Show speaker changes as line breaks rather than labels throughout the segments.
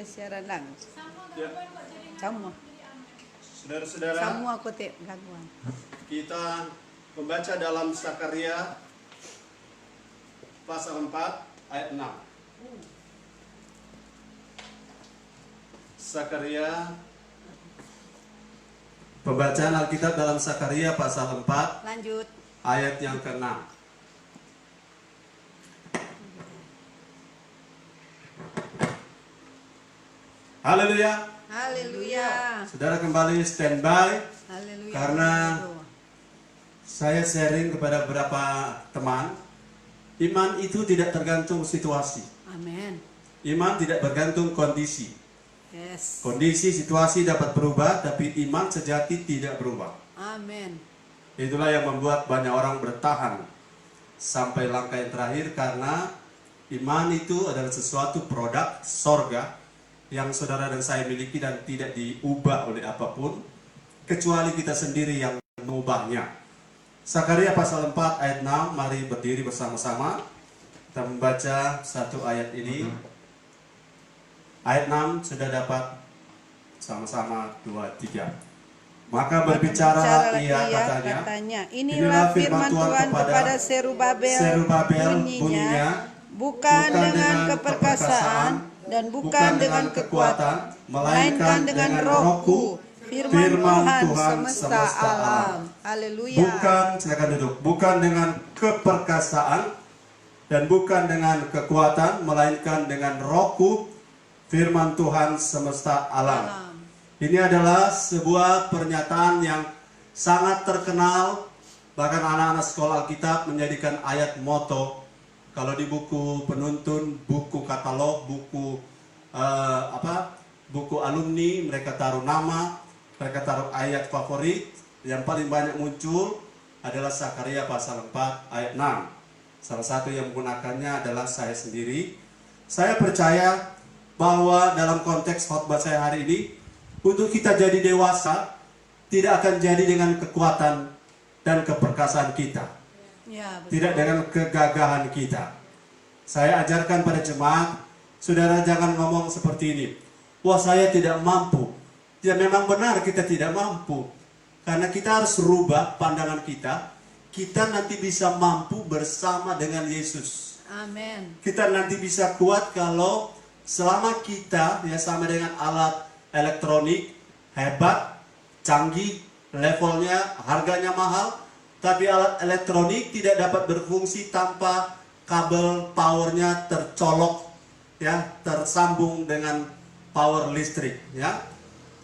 siaran langsung.
Ya.
Semua.
Saudara-saudara,
Semua aku gangguan.
kita membaca dalam Sakaria pasal 4 ayat 6. Sakaria, pembacaan Alkitab dalam Sakaria pasal 4
Lanjut.
ayat yang ke-6. Haleluya.
Haleluya.
Saudara kembali standby
Haleluya.
karena saya sharing kepada beberapa teman, iman itu tidak tergantung situasi.
Amin.
Iman tidak bergantung kondisi.
Yes.
Kondisi, situasi dapat berubah, tapi iman sejati tidak berubah.
Amin.
Itulah yang membuat banyak orang bertahan sampai langkah yang terakhir, karena iman itu adalah sesuatu produk sorga yang saudara dan saya miliki dan tidak diubah oleh apapun, kecuali kita sendiri yang mengubahnya. Sakaria pasal 4 ayat 6, mari berdiri bersama-sama. Kita membaca satu ayat ini. Ayat 6 sudah dapat, sama-sama 2, 3. Maka berbicara ia katanya,
inilah firman Tuhan kepada Serubabel, bunyinya, bukan dengan keperkasaan dan bukan dengan kekuatan, melainkan dengan rohku, firman Tuhan semesta alam. Haleluya.
Bukan, silakan duduk. Bukan dengan keperkasaan dan bukan dengan kekuatan, melainkan dengan rohku, firman Tuhan semesta alam. Ini adalah sebuah pernyataan yang sangat terkenal, bahkan anak-anak sekolah Alkitab menjadikan ayat moto. Kalau di buku penuntun, buku katalog, buku buku alumni, mereka taruh nama, mereka taruh ayat favorit. Yang paling banyak muncul adalah Sakaria pasal 4 ayat 6. Salah satu yang menggunakannya adalah saya sendiri. Saya percaya bahwa dalam konteks khotbah saya hari ini, untuk kita jadi dewasa tidak akan jadi dengan kekuatan dan keperkasaan kita.
Ya,
Tidak dengan kegagahan kita. Saya ajarkan pada jemaat, saudara jangan ngomong seperti ini. Wah, saya tidak mampu. Ya, memang benar kita tidak mampu. Karena kita harus rubah pandangan kita. Kita nanti bisa mampu bersama dengan Yesus.
amin.
Kita nanti bisa kuat kalau selama kita ya sama dengan alat elektronik hebat, canggih, levelnya, harganya mahal. Tapi alat elektronik tidak dapat berfungsi tanpa kabel powernya tercolok, ya, tersambung dengan power listrik, ya,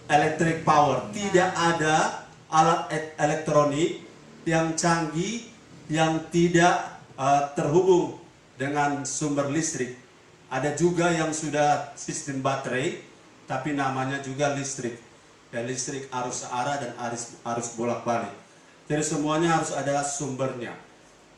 electric power. Tidak ada alat elektronik yang canggih yang tidak terhubung dengan sumber listrik. Ada juga yang sudah sistem baterai, tapi namanya juga listrik. Ya, listrik arus searah dan arus bolak-balik. Jadi semuanya harus ada sumbernya.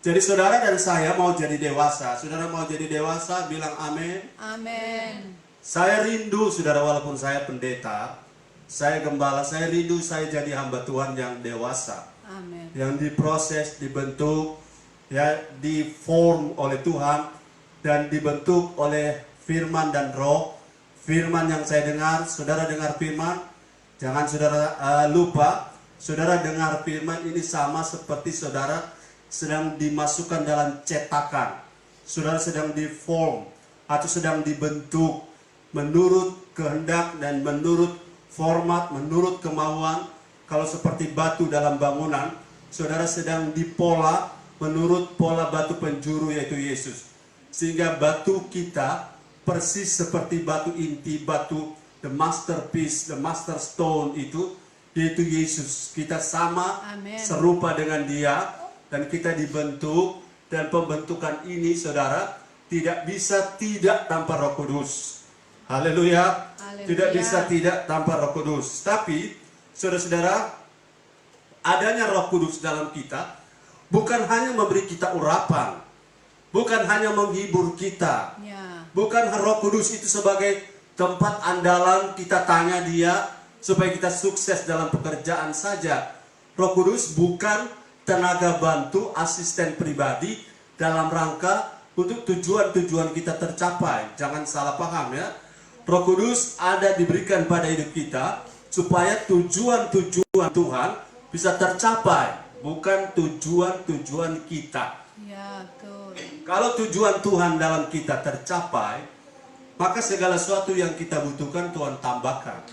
Jadi saudara dan saya mau jadi dewasa. Saudara mau jadi dewasa, bilang amin.
Amin.
Saya rindu, saudara, walaupun saya pendeta, saya gembala, saya rindu saya jadi hamba Tuhan yang dewasa.
Amin.
Yang diproses, dibentuk, ya, diform oleh Tuhan, dan dibentuk oleh firman dan roh. Firman yang saya dengar, saudara dengar firman, jangan saudara lupa. Saudara dengar firman ini sama seperti saudara sedang dimasukkan dalam cetakan. Saudara sedang diform atau sedang dibentuk menurut kehendak dan menurut format, menurut kemauan. Kalau seperti batu dalam bangunan, saudara sedang dipola menurut pola batu penjuru, yaitu Yesus. Sehingga batu kita persis seperti batu inti, batu the masterpiece, the master stone itu, yaitu Yesus. Kita sama,
Amen.
serupa dengan Dia, dan kita dibentuk. Dan pembentukan ini, saudara, tidak bisa tidak tanpa Roh Kudus. Haleluya.
Haleluya.
Tidak bisa tidak tanpa Roh Kudus. Tapi, saudara-saudara, adanya Roh Kudus dalam kita bukan hanya memberi kita urapan, bukan hanya menghibur kita,
Ya.
bukan Roh Kudus itu sebagai tempat andalan kita tanya Dia supaya kita sukses dalam pekerjaan saja. Roh Kudus bukan tenaga bantu, asisten pribadi dalam rangka untuk tujuan-tujuan kita tercapai. Jangan salah paham, ya. Roh Kudus ada diberikan pada hidup kita supaya tujuan-tujuan Tuhan bisa tercapai, bukan tujuan-tujuan kita.
Ya, betul.
Kalau tujuan Tuhan dalam kita tercapai, maka segala sesuatu yang kita butuhkan Tuhan tambahkan.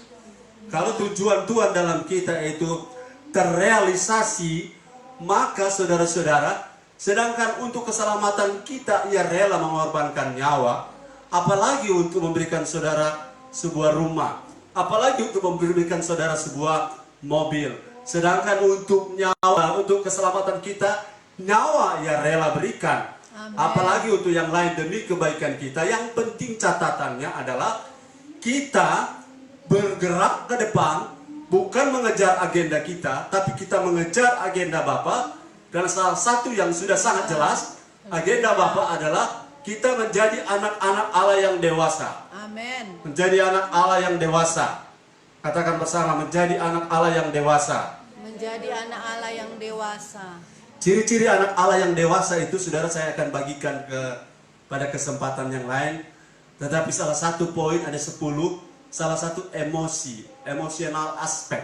Kalau tujuan Tuhan dalam kita itu terrealisasi, maka saudara-saudara, sedangkan untuk keselamatan kita ia rela mengorbankan nyawa, apalagi untuk memberikan saudara sebuah rumah, apalagi untuk memberikan saudara sebuah mobil. Sedangkan untuk nyawa, untuk keselamatan kita, nyawa ia rela berikan.
Amin.
Apalagi untuk yang lain demi kebaikan kita. Yang penting catatannya adalah kita bergerak ke depan, bukan mengejar agenda kita, tapi kita mengejar agenda Bapa. Dan salah satu yang sudah sangat jelas, agenda Bapa adalah kita menjadi anak-anak Allah yang dewasa.
Amin.
Menjadi anak Allah yang dewasa. Katakan bersama, menjadi anak Allah yang dewasa.
Menjadi anak Allah yang dewasa.
Ciri-ciri anak Allah yang dewasa itu, saudara, saya akan bagikan pada kesempatan yang lain. Tetapi salah satu poin, ada 10. Salah satu emosional aspek.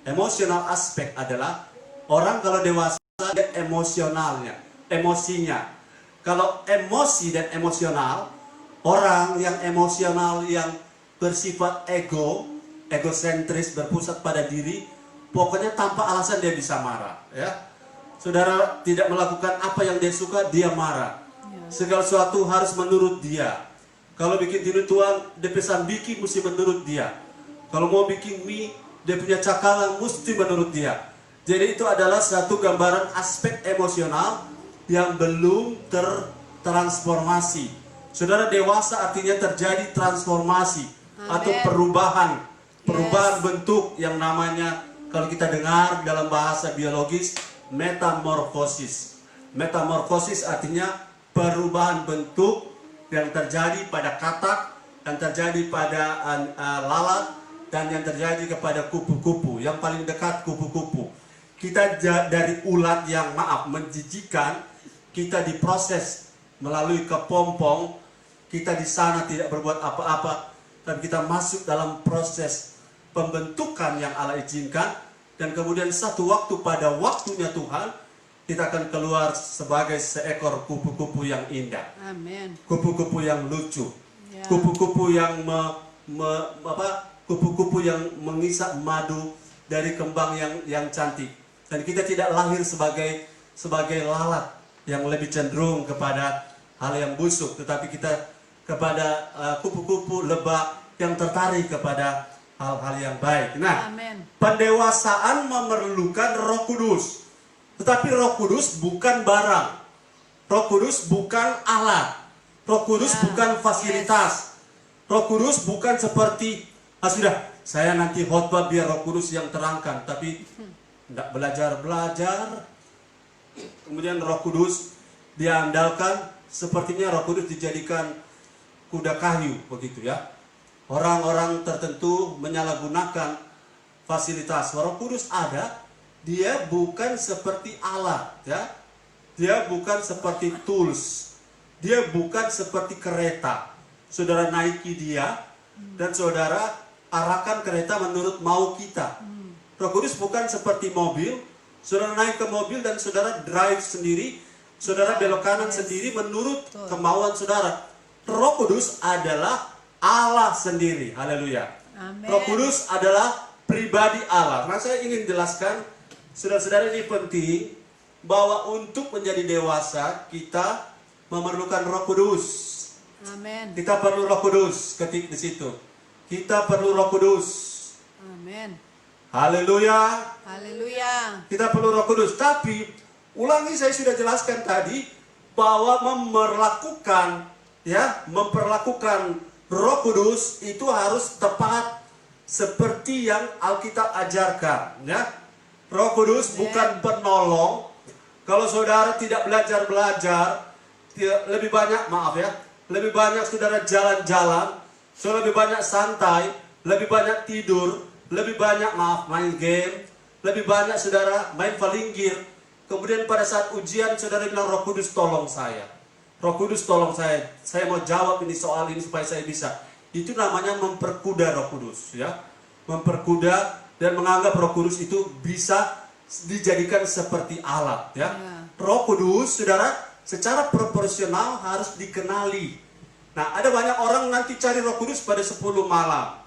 Emosional aspek adalah orang kalau dewasa dia emosinya. Kalau emosi dan emosional, orang yang emosional yang bersifat egosentris, berpusat pada diri, pokoknya tanpa alasan dia bisa marah, ya. Saudara tidak melakukan apa yang dia suka, dia marah. Segala sesuatu harus menurut dia. Kalau bikin tidur Tuhan, dia pesan bikin mesti menurut dia. Kalau mau bikin mie, dia punya cakalang mesti menurut dia. Jadi itu adalah satu gambaran aspek emosional yang belum tertransformasi. Saudara, dewasa artinya terjadi transformasi.
Amen.
Atau perubahan bentuk yang namanya, kalau kita dengar dalam bahasa biologis, metamorfosis. Metamorfosis artinya perubahan bentuk yang terjadi pada katak, yang terjadi pada lalat, dan yang terjadi kepada kupu-kupu. Yang paling dekat kupu-kupu. Kita dari ulat yang menjijikan, kita diproses melalui kepompong, kita di sana tidak berbuat apa-apa, tapi kita masuk dalam proses pembentukan yang Allah izinkan, dan kemudian satu waktu pada waktunya Tuhan, kita akan keluar sebagai seekor kupu-kupu yang indah.
Amin.
Kupu-kupu yang lucu.
Ya.
Kupu-kupu yang kupu-kupu yang mengisap madu dari kembang yang cantik. Dan kita tidak lahir sebagai lalat yang lebih cenderung kepada hal yang busuk, tetapi kita kepada kupu-kupu lebah yang tertarik kepada hal-hal yang baik. Nah,
Amin.
pendewasaan memerlukan Roh Kudus. Tetapi Roh Kudus bukan barang. Roh Kudus bukan alat. Roh Kudus bukan fasilitas. Roh Kudus bukan seperti, sudah, saya nanti khotbah biar Roh Kudus yang terangkan, tapi tidak belajar. Kemudian Roh Kudus diandalkan, sepertinya Roh Kudus dijadikan kuda kayu, begitu ya. Orang-orang tertentu menyalahgunakan fasilitas. Roh Kudus ada, dia bukan seperti alat, ya. Dia bukan seperti tools. Dia bukan seperti kereta. Saudara naiki dia dan saudara arahkan kereta menurut mau kita. Roh Kudus bukan seperti mobil. Saudara naik ke mobil dan saudara drive sendiri, saudara belok kanan sendiri menurut kemauan saudara. Roh Kudus adalah Allah sendiri. Haleluya.
Amin.
Roh Kudus adalah pribadi Allah. Nah, saya ingin jelaskan, saudara-saudara, ini penting bahwa untuk menjadi dewasa kita memerlukan Roh Kudus.
Amin.
Kita perlu Roh Kudus, ketik di situ. Kita perlu Roh Kudus.
Amin.
Haleluya.
Haleluya.
Kita perlu Roh Kudus. Tapi ulangi, saya sudah jelaskan tadi bahwa memperlakukan Roh Kudus itu harus tepat seperti yang Alkitab ajarkan, ya. Roh Kudus bukan penolong. Kalau saudara tidak belajar, lebih banyak, lebih banyak saudara jalan-jalan, saudara lebih banyak santai, lebih banyak tidur, lebih banyak main game, lebih banyak saudara main palinggir. Kemudian pada saat ujian saudara bilang, Roh Kudus tolong saya. Roh Kudus tolong saya mau jawab ini soal ini supaya saya bisa. itu namanya memperkuda Roh Kudus, ya. Memperkuda dan menganggap Roh Kudus itu bisa dijadikan seperti alat, ya. Roh Kudus, saudara, secara proporsional harus dikenali. Nah, ada banyak orang nanti cari Roh Kudus pada 10 malam.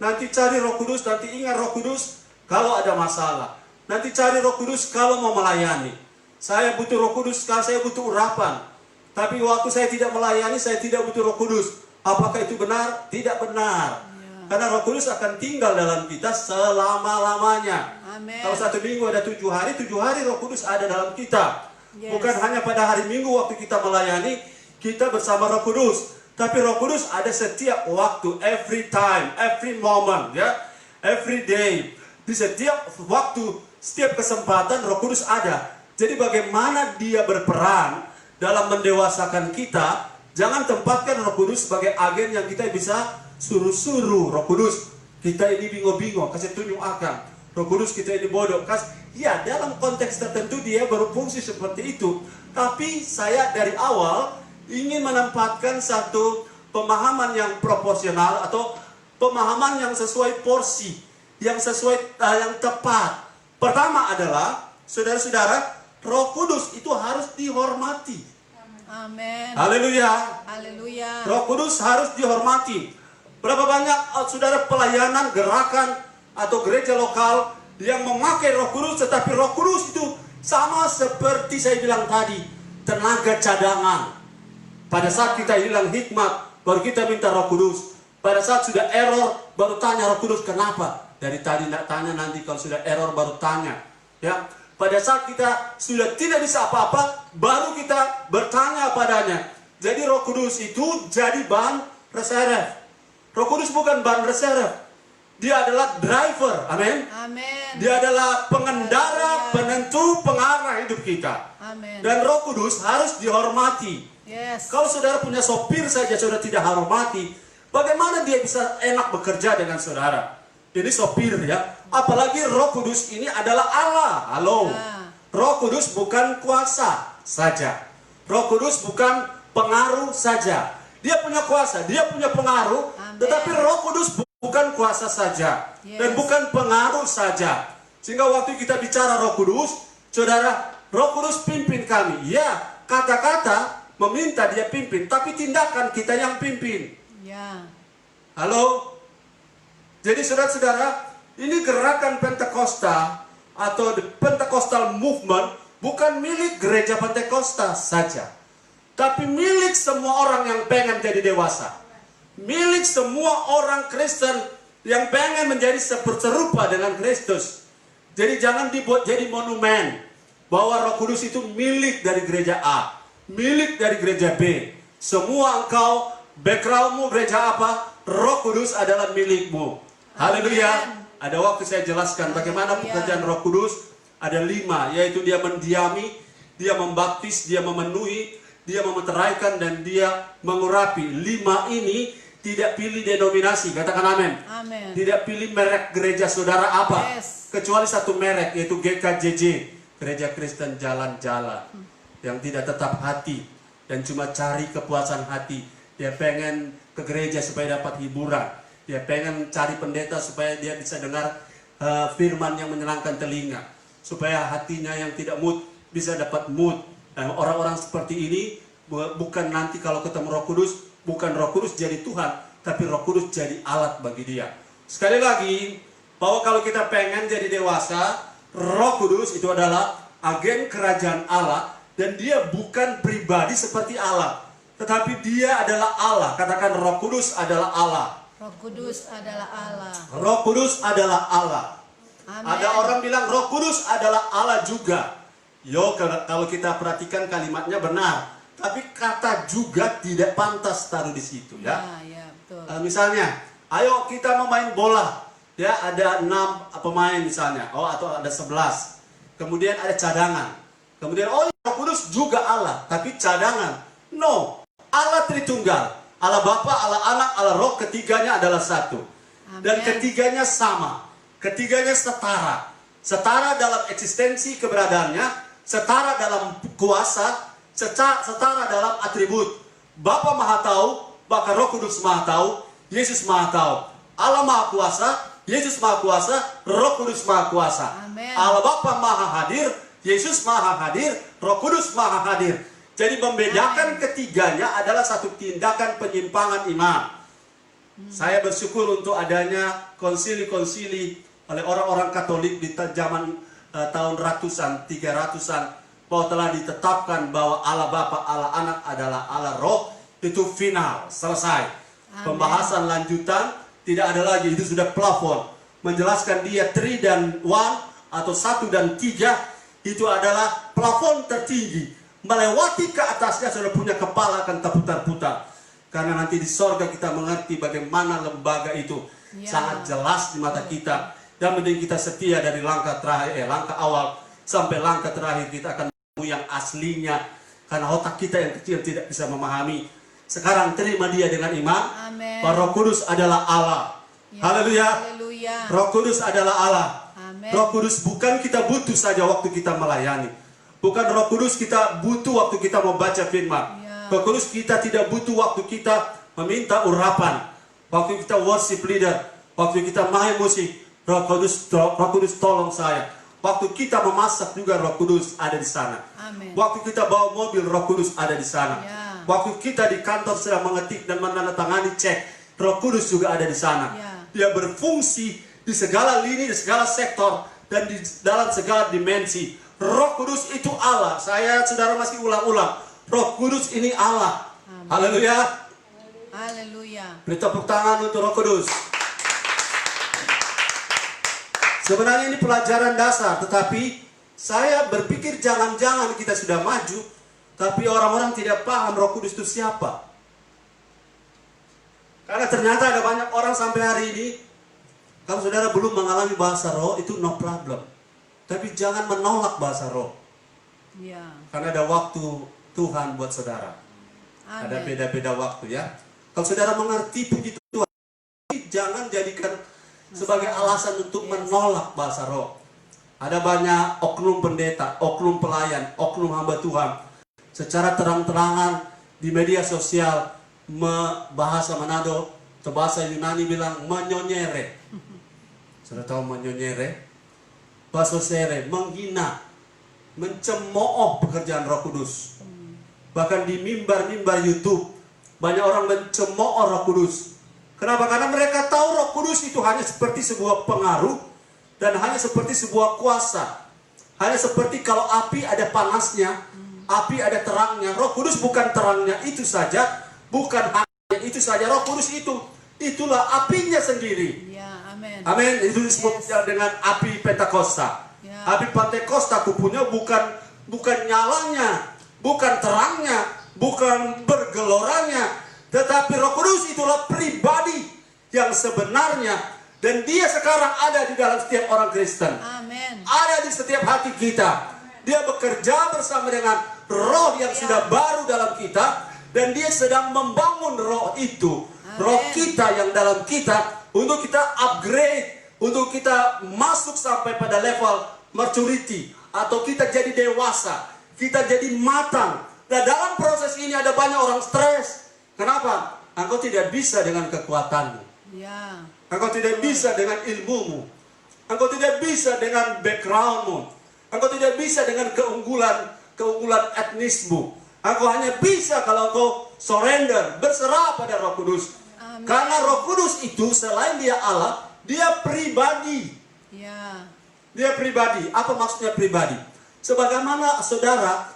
Nanti cari Roh Kudus, nanti ingat Roh Kudus kalau ada masalah. Nanti cari Roh Kudus kalau mau melayani. Saya butuh Roh Kudus kalau saya butuh urapan. Tapi waktu saya tidak melayani, saya tidak butuh Roh Kudus. Apakah itu benar? Tidak benar. Karena Roh Kudus akan tinggal dalam kita selama-lamanya.
Amen.
Kalau 1 minggu ada 7 hari Roh Kudus ada dalam kita. Bukan hanya pada hari Minggu waktu kita melayani, kita bersama Roh Kudus. Tapi Roh Kudus ada setiap waktu, every time, every moment, ya, every day. Di setiap waktu, setiap kesempatan Roh Kudus ada. Jadi bagaimana dia berperan dalam mendewasakan kita? Jangan tempatkan Roh Kudus sebagai agen yang kita bisa suruh-suruh. Roh Kudus, kita ini bingung-bingung, kasih tunjuk akan. Roh Kudus, kita ini bodoh. Ya, dalam konteks tertentu dia berfungsi seperti itu. Tapi saya dari awal ingin menempatkan satu pemahaman yang proporsional atau pemahaman yang sesuai porsi, yang sesuai, yang tepat. Pertama adalah, saudara-saudara, Roh Kudus itu harus dihormati.
Amin.
Haleluya.
Haleluya.
Roh Kudus harus dihormati. Berapa banyak saudara pelayanan, gerakan, atau gereja lokal yang memakai Roh Kudus, tetapi Roh Kudus itu sama seperti saya bilang tadi, tenaga cadangan. Pada saat kita hilang hikmat, baru kita minta Roh Kudus. Pada saat sudah error, baru tanya Roh Kudus, kenapa? Dari tadi tidak tanya, nanti kalau sudah error baru tanya. Ya, pada saat kita sudah tidak bisa apa-apa, baru kita bertanya padanya. Jadi Roh Kudus itu jadi ban reserve. Roh Kudus bukan ban reserve. Dia adalah driver. Amin.
Amin.
Dia adalah pengendara, penentu, pengarah hidup kita.
Amin.
Dan Roh Kudus harus dihormati.
Yes.
Kalau saudara punya sopir saja saudara tidak hormati, bagaimana dia bisa enak bekerja dengan saudara? Ini sopir, ya. Apalagi Roh Kudus ini adalah Allah. Halo. Roh Kudus bukan kuasa saja. Roh Kudus bukan pengaruh saja. Dia punya kuasa, dia punya pengaruh.
Amen.
Tetapi Roh Kudus bukan kuasa saja. Dan bukan pengaruh saja. Sehingga waktu kita bicara Roh Kudus, saudara, Roh Kudus pimpin kami. Ya, kata-kata meminta dia pimpin, tapi tindakan kita yang pimpin.
Ya.
Halo? Jadi saudara-saudara, ini gerakan Pentakosta atau the Pentecostal movement bukan milik gereja Pentakosta saja. Tapi milik semua orang yang pengen jadi dewasa. Milik semua orang Kristen yang pengen menjadi serupa dengan Kristus. Jadi jangan dibuat jadi monumen bahwa Roh Kudus itu milik dari gereja A, milik dari gereja B. Semua engkau, backgroundmu gereja apa, Roh Kudus adalah milikmu. Haleluya. Ada waktu saya jelaskan bagaimana pekerjaan Roh Kudus. Ada 5, yaitu dia mendiami, dia membaptis, dia memenuhi, dia memeteraikan, dan dia mengurapi. 5 ini tidak pilih denominasi, katakan amin.
Amin.
Tidak pilih merek gereja saudara apa, kecuali satu merek, yaitu GKJJ, Gereja Kristen Jalan-Jalan, yang tidak tetap hati dan cuma cari kepuasan hati. Dia pengen ke gereja supaya dapat hiburan, dia pengen cari pendeta supaya dia bisa dengar firman yang menyenangkan telinga, supaya hatinya yang tidak mood bisa dapat mood. Orang-orang seperti ini bukan nanti kalau ketemu Roh Kudus, bukan Roh Kudus jadi Tuhan, tapi Roh Kudus jadi alat bagi dia. Sekali lagi, bahwa kalau kita pengen jadi dewasa, Roh Kudus itu adalah agen kerajaan Allah, dan dia bukan pribadi seperti Allah, tetapi dia adalah Allah. Katakan, Roh Kudus adalah Allah.
Roh Kudus adalah Allah.
Roh Kudus adalah Allah.
Amin.
Ada orang bilang Roh Kudus adalah Allah juga. Yo, kalau kita perhatikan kalimatnya benar, tapi kata juga tidak pantas taruh di situ, ya.
Ya, betul.
Misalnya, ayo kita memain bola, ya, ada 6 pemain misalnya, atau ada 11. Kemudian ada cadangan. Kemudian Roh Kudus juga Allah, tapi cadangan. No, Allah Tritunggal, Allah Bapa, Allah Anak, Allah Roh, ketiganya adalah satu.
Amin.
Dan ketiganya sama, ketiganya setara. Setara dalam eksistensi keberadaannya, setara dalam kuasa, setara dalam atribut. Bapa Maha Tahu, bahkan Roh Kudus Maha Tahu, Yesus Maha Tahu. Allah Maha Kuasa, Yesus Maha Kuasa, Roh Kudus Maha Kuasa.
Amin.
Allah Bapa Maha Hadir, Yesus Maha Hadir, Roh Kudus Maha Hadir. Jadi membedakan ketiganya adalah satu tindakan penyimpangan iman. Saya bersyukur untuk adanya konsili-konsili oleh orang-orang Katolik di zaman tahun ratusan, 300-an, bahwa telah ditetapkan bahwa Allah Bapa, Allah Anak adalah Allah Roh. Itu final, selesai.
Amen.
Pembahasan lanjutan tidak ada lagi, itu sudah plafon. Menjelaskan dia 3 dan 1 atau 1 dan 3 itu adalah plafon tertinggi. Melewati ke atasnya sudah punya kepala akan terputar-putar. Karena nanti di sorga kita mengerti bagaimana lembaga itu sangat jelas di mata kita. Dan mending kita setia dari langkah terakhir, langkah awal sampai langkah terakhir kita akan menemukan yang aslinya. Karena otak kita yang kecil tidak bisa memahami. Sekarang terima dia dengan iman.
Amin.
Bahwa Roh Kudus adalah Allah.
Ya,
Haleluya.
haleluya.
Roh Kudus adalah Allah.
Amin.
Roh Kudus bukan kita butuh saja waktu kita melayani. Bukan Roh Kudus kita butuh waktu kita membaca firman.
Ya.
Roh Kudus kita tidak butuh waktu kita meminta urapan. Waktu kita worship leader, waktu kita main musik, Roh Kudus tolong saya. Waktu kita memasak juga Roh Kudus ada di sana.
Amin.
Waktu kita bawa mobil, Roh Kudus ada di sana.
Ya.
Waktu kita di kantor sedang mengetik dan menandatangani cek, Roh Kudus juga ada di sana.
Ya.
Dia berfungsi di segala lini, di segala sektor, dan di dalam segala dimensi. Roh Kudus itu Allah. Saya, saudara, masih ulang-ulang. Roh Kudus ini Allah.
Amin.
Haleluya.
Haleluya.
Beri tepuk tangan untuk Roh Kudus. Sebenarnya ini pelajaran dasar, tetapi saya berpikir jangan-jangan kita sudah maju, tapi orang-orang tidak paham Roh Kudus itu siapa. Karena ternyata ada banyak orang sampai hari ini, kalau saudara belum mengalami bahasa roh, itu no problem. Tapi jangan menolak bahasa roh.
Ya.
Karena ada waktu Tuhan buat saudara. Ada
Amin.
beda-beda waktu ya. Kalau saudara mengerti puji Tuhan, jangan jadikan sebagai alasan untuk menolak bahasa roh. Ada banyak oknum pendeta, oknum pelayan, oknum hamba Tuhan. Secara terang-terangan di media sosial, bahasa Manado atau bahasa Yunani bilang menyonyere. Sudah tahu menyonyere? Bahasa sere, menghina, mencemooh pekerjaan Roh Kudus. Bahkan di mimbar-mimbar YouTube, banyak orang mencemooh Roh Kudus. Kenapa? Karena mereka tahu Roh Kudus itu hanya seperti sebuah pengaruh dan hanya seperti sebuah kuasa. Hanya seperti kalau api ada panasnya, api ada terangnya. Roh Kudus bukan terangnya itu saja, bukan hanya itu saja. Roh Kudus itulah apinya sendiri.
Ya, amin.
Amin. Itu disebut dengan api Pentakosta.
Ya.
Api Pentakosta kupunya bukan nyalanya, bukan terangnya, bukan bergeloranya, tetapi Roh Kudus itulah pribadi yang sebenarnya, dan dia sekarang ada di dalam setiap orang Kristen.
Amin.
Ada di setiap hati kita. Dia bekerja bersama dengan roh yang sudah baru dalam kita, dan dia sedang membangun roh itu. Roh kita yang dalam kita untuk kita upgrade, untuk kita masuk sampai pada level maturity, atau kita jadi dewasa, kita jadi matang. Nah, dalam proses ini ada banyak orang stres. Kenapa? Engkau tidak bisa dengan kekuatanmu.
Ya.
Engkau tidak bisa dengan ilmumu. Engkau tidak bisa dengan backgroundmu. Engkau tidak bisa dengan keunggulan etnismu. Engkau hanya bisa kalau engkau surrender, berserah pada Roh Kudus.
Amin.
Karena Roh Kudus itu selain dia Allah, dia pribadi.
Ya.
Dia pribadi. Apa maksudnya pribadi? Sebagaimana saudara,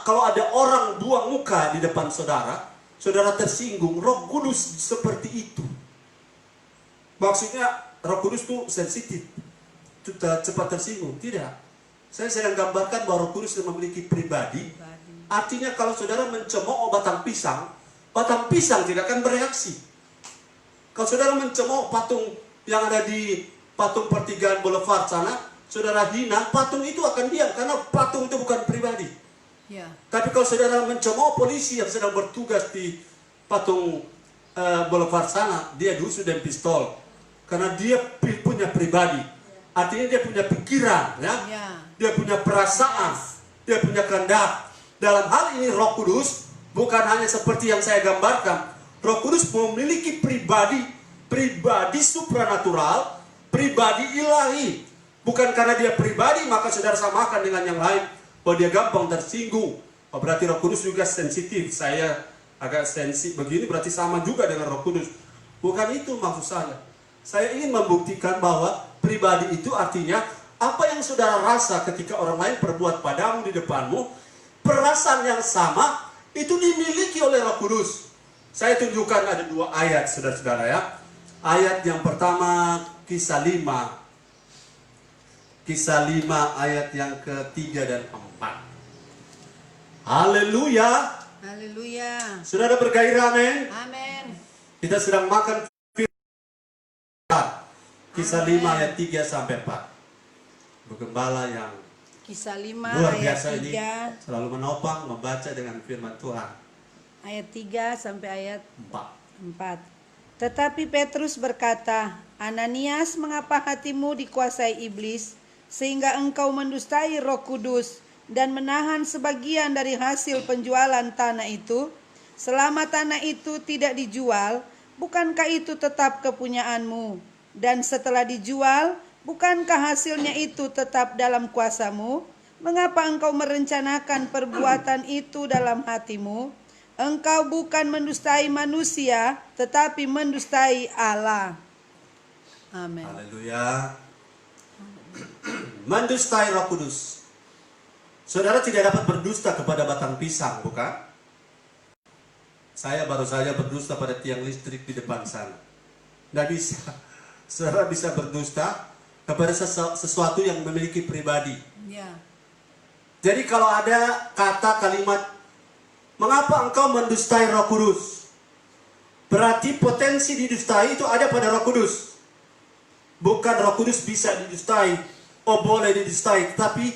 kalau ada orang buang muka di depan saudara, saudara tersinggung, Roh Kudus seperti itu. Maksudnya Roh Kudus itu sensitif, itu cepat tersinggung. Tidak. Saya sedang gambarkan bahwa Roh Kudus memiliki pribadi. Artinya kalau saudara mencemooh batang pisang tidak akan bereaksi. Kalau saudara mencemooh patung yang ada di patung pertigaan Boulevard sana, saudara hina, patung itu akan diam karena patung itu bukan pribadi.
Ya.
Tapi kalau saudara mencemooh polisi yang sedang bertugas di patung Boulevard sana, dia dusu dan pistol karena dia punya pribadi. Artinya dia punya pikiran, ya.
Ya.
Dia punya perasaan, dia punya kehendak. Dalam hal ini Roh Kudus bukan hanya seperti yang saya gambarkan. Roh Kudus memiliki pribadi supranatural, pribadi ilahi. Bukan karena dia pribadi maka saudara samakan dengan yang lain, bahwa dia gampang tersinggung. Oh, berarti Roh Kudus juga sensitif. Saya agak sensitif begini berarti sama juga dengan Roh Kudus. Bukan itu maksud saya. Saya ingin membuktikan bahwa pribadi itu artinya apa yang saudara rasa ketika orang lain perbuat padamu di depanmu, perasaan yang sama itu dimiliki oleh Roh Kudus. Saya tunjukkan ada 2 ayat saudara-saudara ya. Ayat yang pertama Kisah 5. Kisah 5 ayat yang ke-3 dan 4. Haleluya.
Haleluya.
Saudara bergairah, amin.
Amin.
Kita sedang makan firman. Kisah 5 ayat 3 sampai 4. Gembala yang
Kisah 5
luar
ayat
biasa ini
3.
selalu menopang membaca dengan firman Tuhan.
Ayat 3 sampai ayat
4.
4. Tetapi Petrus berkata, Ananias, mengapa hatimu dikuasai iblis, sehingga engkau mendustai Roh Kudus dan menahan sebagian dari hasil penjualan tanah itu? Selama tanah itu tidak dijual, bukankah itu tetap kepunyaanmu? Dan setelah dijual, bukankah hasilnya itu tetap dalam kuasamu? Mengapa engkau merencanakan perbuatan itu dalam hatimu? Engkau bukan mendustai manusia, tetapi mendustai Allah. Amin.
Haleluya. Mendustai Roh Kudus. Saudara tidak dapat berdusta kepada batang pisang, bukan? Saya baru saja berdusta pada tiang listrik di depan sana. Tidak bisa. Saudara bisa berdusta kepada sesuatu yang memiliki pribadi.
Ya.
Jadi kalau ada kata kalimat, mengapa engkau mendustai Roh Kudus? Berarti potensi didustai itu ada pada Roh Kudus. Bukan Roh Kudus bisa didustai, oh boleh didustai, tapi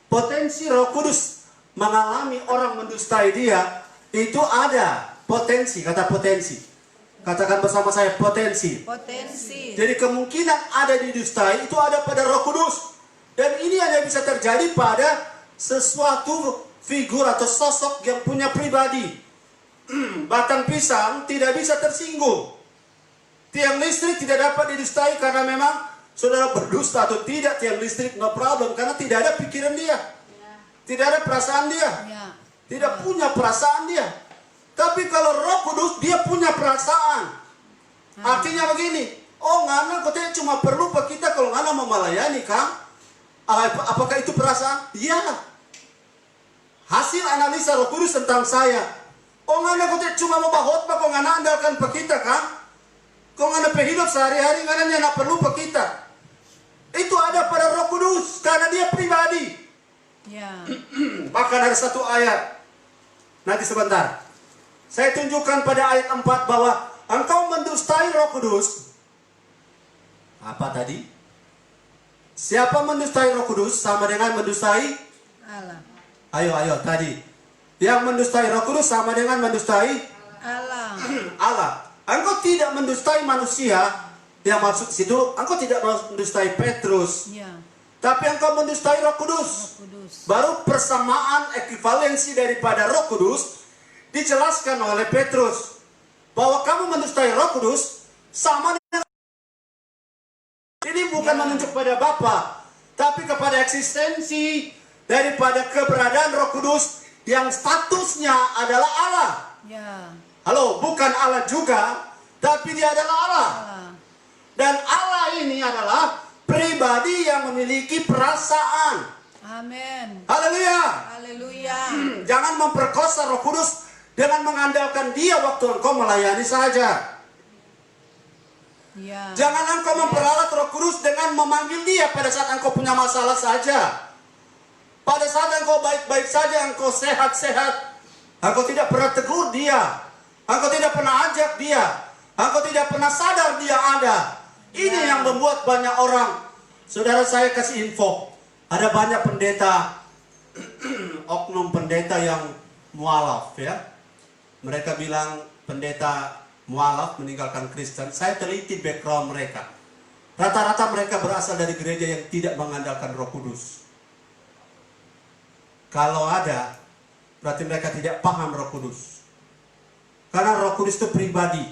potensi Roh Kudus mengalami orang mendustai dia, itu ada potensi, kata potensi. Katakan bersama saya, potensi.
Potensi.
Jadi kemungkinan ada didustai itu ada pada Roh Kudus. Dan ini hanya bisa terjadi pada sesuatu figur atau sosok yang punya pribadi. Batang pisang tidak bisa tersinggung. Tiang listrik tidak dapat didustai karena memang saudara berdusta atau tidak, tiang listrik no problem, karena tidak ada pikiran dia. Tidak ada perasaan dia.
Ya.
Tidak punya perasaan dia. Tapi kalau Roh Kudus dia punya perasaan. Artinya begini, oh ngana katanya cuma perlu pak kita kalau ngana mau melayani Kang. Apakah itu perasaan? Iya. Hasil analisa Roh Kudus tentang saya. Oh ngana katanya cuma mau bahotbah kok ngana andalkan pak kita Kang. Kok ngana hidup sehari-hari ngana nyana perlu pak kita. Itu ada pada Roh Kudus karena dia pribadi.
Ya.
Bahkan ada satu ayat. Nanti sebentar. Saya tunjukkan pada ayat 4 bahwa engkau mendustai Roh Kudus. Apa tadi? Siapa mendustai Roh Kudus sama dengan mendustai
Allah.
Ayo tadi. Yang mendustai Roh Kudus sama dengan mendustai
Allah.
Allah. Engkau tidak mendustai manusia. Yang maksud situ, engkau tidak mendustai Petrus.
Ya.
Tapi engkau mendustai Roh Kudus.
Roh Kudus.
Baru persamaan ekivalensi daripada Roh Kudus dijelaskan oleh Petrus. Bahwa kamu mendustai Roh Kudus sama dengan. Ini bukan menunjuk pada Bapa, tapi kepada eksistensi daripada keberadaan Roh Kudus yang statusnya adalah Allah.
Ya.
Halo, bukan Allah juga, tapi dia adalah Allah.
Allah.
Dan Allah ini adalah pribadi yang memiliki perasaan.
Amin.
Haleluya.
Haleluya.
Jangan memperkosa Roh Kudus dengan mengandalkan dia waktu engkau melayani saja.
Ya.
Jangan engkau memperalat Roh Kudus dengan memanggil dia pada saat engkau punya masalah saja. Pada saat engkau baik-baik saja, engkau sehat-sehat, engkau tidak pernah tegur dia, engkau tidak pernah ajak dia, engkau tidak pernah sadar dia ada. Ini yang membuat banyak orang. Saudara, saya kasih info, ada banyak pendeta, oknum pendeta yang mualaf ya. Mereka bilang pendeta mualaf meninggalkan Kristen. Saya teliti background mereka. Rata-rata mereka berasal dari gereja yang tidak mengandalkan Roh Kudus. Kalau ada, berarti mereka tidak paham Roh Kudus. Karena Roh Kudus itu pribadi.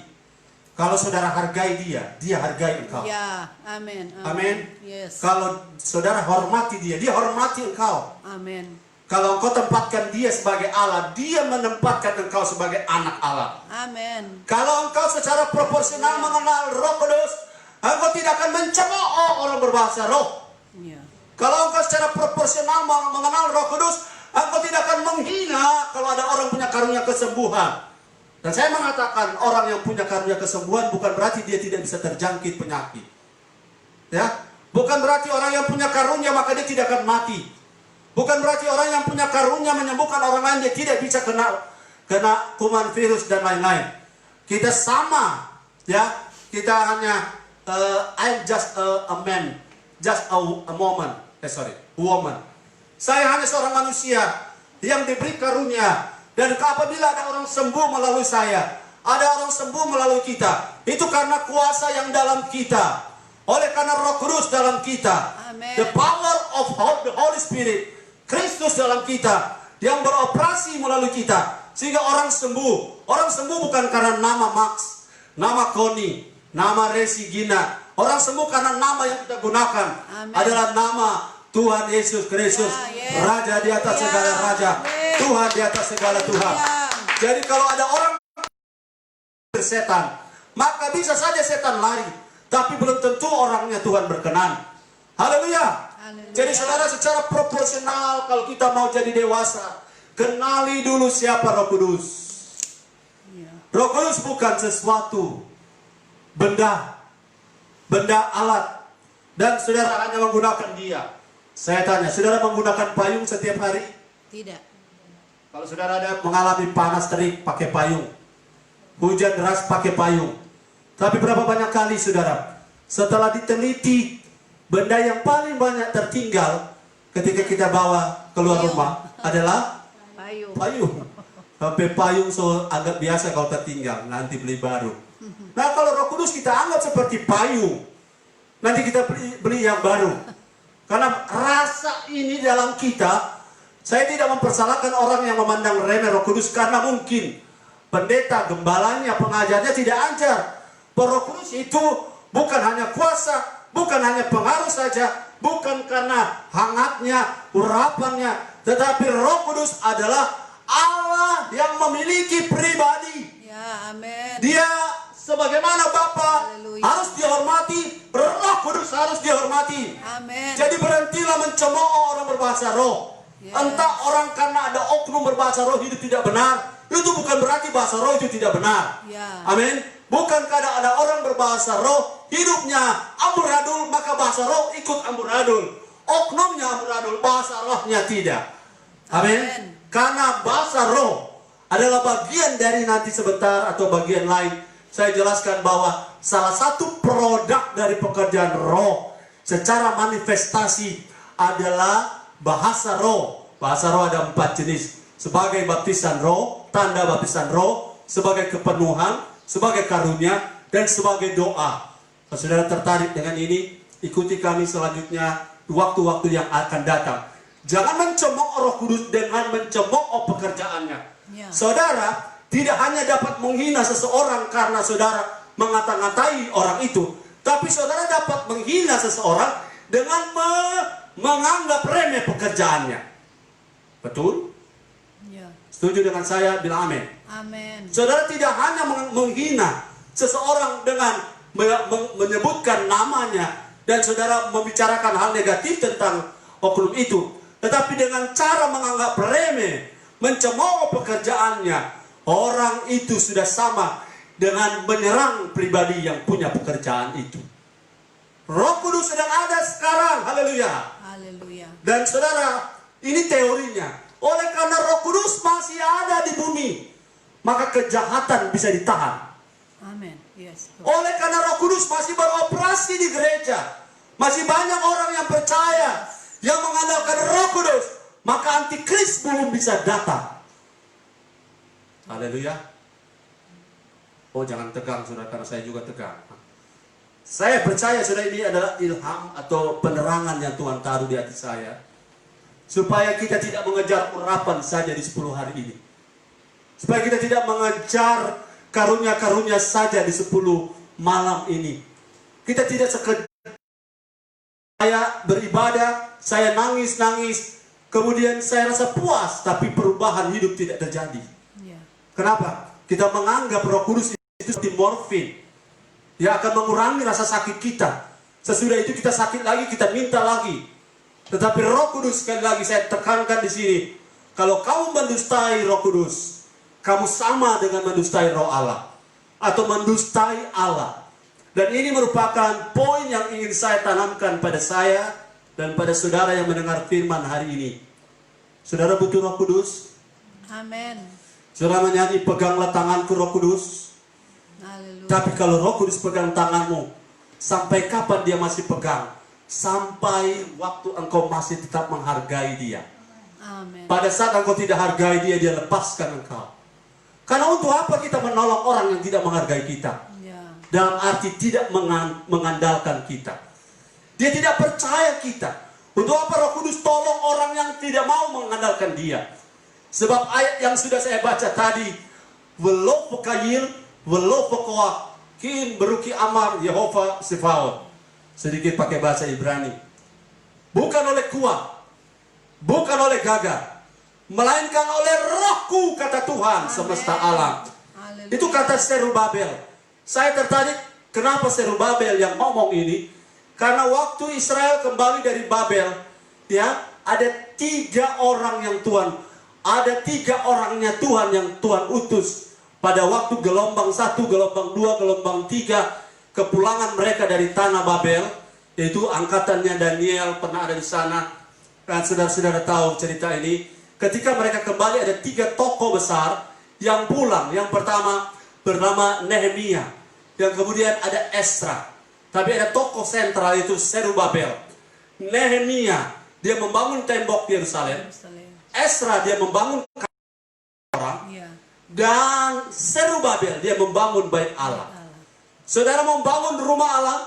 Kalau saudara hargai dia, dia hargai engkau.
Ya, amin.
Amin.
Yes.
Kalau saudara hormati dia, dia hormati engkau.
Amin.
Kalau engkau tempatkan dia sebagai Allah, dia menempatkan engkau sebagai anak Allah.
Amin.
Kalau engkau secara proporsional mengenal Roh Kudus, engkau tidak akan mencemooh orang berbahasa roh.
Ya.
Kalau engkau secara proporsional mengenal Roh Kudus, engkau tidak akan menghina kalau ada orang punya karunia kesembuhan. Dan saya mengatakan orang yang punya karunia kesembuhan bukan berarti dia tidak bisa terjangkit penyakit. Ya, bukan berarti orang yang punya karunia maka dia tidak akan mati. Bukan berarti orang yang punya karunia menyembuhkan orang lain dia tidak bisa kena kuman virus dan lain-lain. Kita sama, ya. Kita hanya I'm just a man, just a woman. Saya hanya seorang manusia yang diberi karunia. Dan apabila ada orang sembuh melalui saya, ada orang sembuh melalui kita, itu karena kuasa yang dalam kita. Oleh karena Roh Kudus dalam kita.
Amen.
The power of the Holy Spirit, Kristus dalam kita, yang beroperasi melalui kita. Sehingga orang sembuh. Orang sembuh bukan karena nama Max, nama Connie, nama Resi Gina. Orang sembuh karena nama yang kita gunakan.
Amen.
Adalah nama Tuhan Yesus Kristus,
Ya, yes.
Raja di atas segala raja, Tuhan di atas segala Tuhan. Jadi kalau ada orang setan, maka bisa saja setan lari, tapi belum tentu orangnya Tuhan berkenan. Haleluya. Jadi saudara, secara proporsional kalau kita mau jadi dewasa, kenali dulu siapa Roh Kudus. Roh Kudus bukan sesuatu benda alat, dan saudara hanya menggunakan dia. Saya tanya, saudara menggunakan payung setiap hari?
Tidak.
Kalau saudara ada mengalami panas terik, pakai payung. Hujan deras, pakai payung. Tapi berapa banyak kali saudara, setelah diteliti, benda yang paling banyak tertinggal ketika kita bawa keluar rumah adalah payung. Sampai payung agak biasa kalau tertinggal, nanti beli baru. Nah kalau Roh Kudus kita anggap seperti payung, nanti kita beli yang baru. Karena rasa ini dalam kita, saya tidak mempersalahkan orang yang memandang remeh Roh Kudus, karena mungkin pendeta, gembalanya, pengajarnya tidak ajar. Roh Kudus itu bukan hanya kuasa, bukan hanya pengaruh saja, bukan karena hangatnya, urapannya, tetapi Roh Kudus adalah Allah yang memiliki pribadi.
Ya, amin.
Dia sebagaimana Bapa
Haleluya.
harus dihormati, Roh Kudus harus dihormati.
Amin.
Jadi berhentilah mencemooh orang berbahasa roh.
Yes.
Entah orang karena ada oknum berbahasa roh hidup tidak benar, itu bukan berarti bahasa roh itu tidak benar.
Ya.
Amin. Bukan karena ada orang berbahasa roh hidupnya amburadul maka bahasa roh ikut amburadul. Oknumnya amburadul, bahasa rohnya tidak. Amin.
Amin.
Karena bahasa roh adalah bagian dari nanti sebentar atau bagian lain. Saya jelaskan bahwa salah satu produk dari pekerjaan roh secara manifestasi adalah bahasa roh. Bahasa roh ada 4 jenis. Sebagai baptisan roh, tanda baptisan roh, sebagai kepenuhan, sebagai karunia, dan sebagai doa. Kalau saudara tertarik dengan ini, ikuti kami selanjutnya di waktu-waktu yang akan datang. Jangan mencemooh Roh Kudus dengan mencemooh pekerjaannya.
Ya.
Saudara tidak hanya dapat menghina seseorang karena saudara mengata-ngatai orang itu, tapi saudara dapat menghina seseorang dengan menganggap remeh pekerjaannya. Betul?
Ya.
Setuju dengan saya? Bilang amin.
Amin.
Saudara tidak hanya menghina seseorang dengan menyebutkan namanya dan saudara membicarakan hal negatif tentang oknum itu, tetapi dengan cara menganggap remeh, mencemooh pekerjaannya, orang itu sudah sama dengan menyerang pribadi yang punya pekerjaan itu. Roh Kudus sedang ada sekarang, haleluya.
Haleluya.
Dan saudara, ini teorinya. Oleh karena Roh Kudus masih ada di bumi, maka kejahatan bisa ditahan.
Amin. Yes.
Oleh karena Roh Kudus masih beroperasi di gereja, masih banyak orang yang percaya, yang mengandalkan Roh Kudus, maka antikris belum bisa datang. Haleluya. Oh jangan tegang saudara, karena saya juga tegang. Saya percaya saudara ini adalah ilham atau penerangan yang Tuhan taruh di hati saya, supaya kita tidak mengejar urapan saja di 10 hari ini, supaya kita tidak mengejar karunia-karunia saja di 10 malam ini. Kita tidak sekedar saya beribadah, saya nangis-nangis, kemudian saya rasa puas, tapi perubahan hidup tidak terjadi.
Ya.
Kenapa? Kita menganggap Roh Kudus itu seperti morfin yang akan mengurangi rasa sakit kita. Sesudah itu kita sakit lagi, kita minta lagi. Tetapi Roh Kudus, sekali lagi saya tekankan di sini, kalau kamu mendustai Roh Kudus, kamu sama dengan mendustai Roh Allah atau mendustai Allah. Dan ini merupakan poin yang ingin saya tanamkan pada saya dan pada saudara yang mendengar firman hari ini. Saudara butuh Roh Kudus?
Amin.
Saudara menyanyi, peganglah tanganku Roh Kudus.
Haleluya.
Tapi kalau Roh Kudus pegang tanganmu, sampai kapan dia masih pegang? Sampai waktu engkau masih tetap menghargai dia.
Amin.
Pada saat engkau tidak hargai dia, dia lepaskan engkau. Karena untuk apa kita menolong orang yang tidak menghargai kita?
Ya.
Dalam arti tidak mengandalkan kita. Dia tidak percaya kita. Untuk apa Roh Kudus tolong orang yang tidak mau mengandalkan dia? Sebab ayat yang sudah saya baca tadi, Velo pokayil, velo pokoa, kin beruki amar Yehova Sefaot. Sedikit pakai bahasa Ibrani. Bukan oleh kuat, bukan oleh gagah, melainkan oleh Rohku, kata Tuhan semesta alam.
Haleluya.
Itu kata Zerubabel. Saya tertarik kenapa Zerubabel yang ngomong ini. Karena waktu Israel kembali dari Babel, ya, ada 3 orang yang Tuhan, ada 3 orangnya Tuhan yang Tuhan utus pada waktu gelombang 1, gelombang 2, gelombang 3 kepulangan mereka dari tanah Babel, yaitu angkatannya Daniel pernah ada di sana. Dan saudara-saudara tahu cerita ini. Ketika mereka kembali ada 3 tokoh besar yang pulang. Yang pertama bernama Nehemia, yang kemudian ada Esra. Tapi ada tokoh sentral itu Zerubabel. Nehemia, dia membangun tembok Yerusalem. Esra, dia membangun orang.
Ya.
Dan Zerubabel, dia membangun bait Allah. Saudara membangun rumah Allah.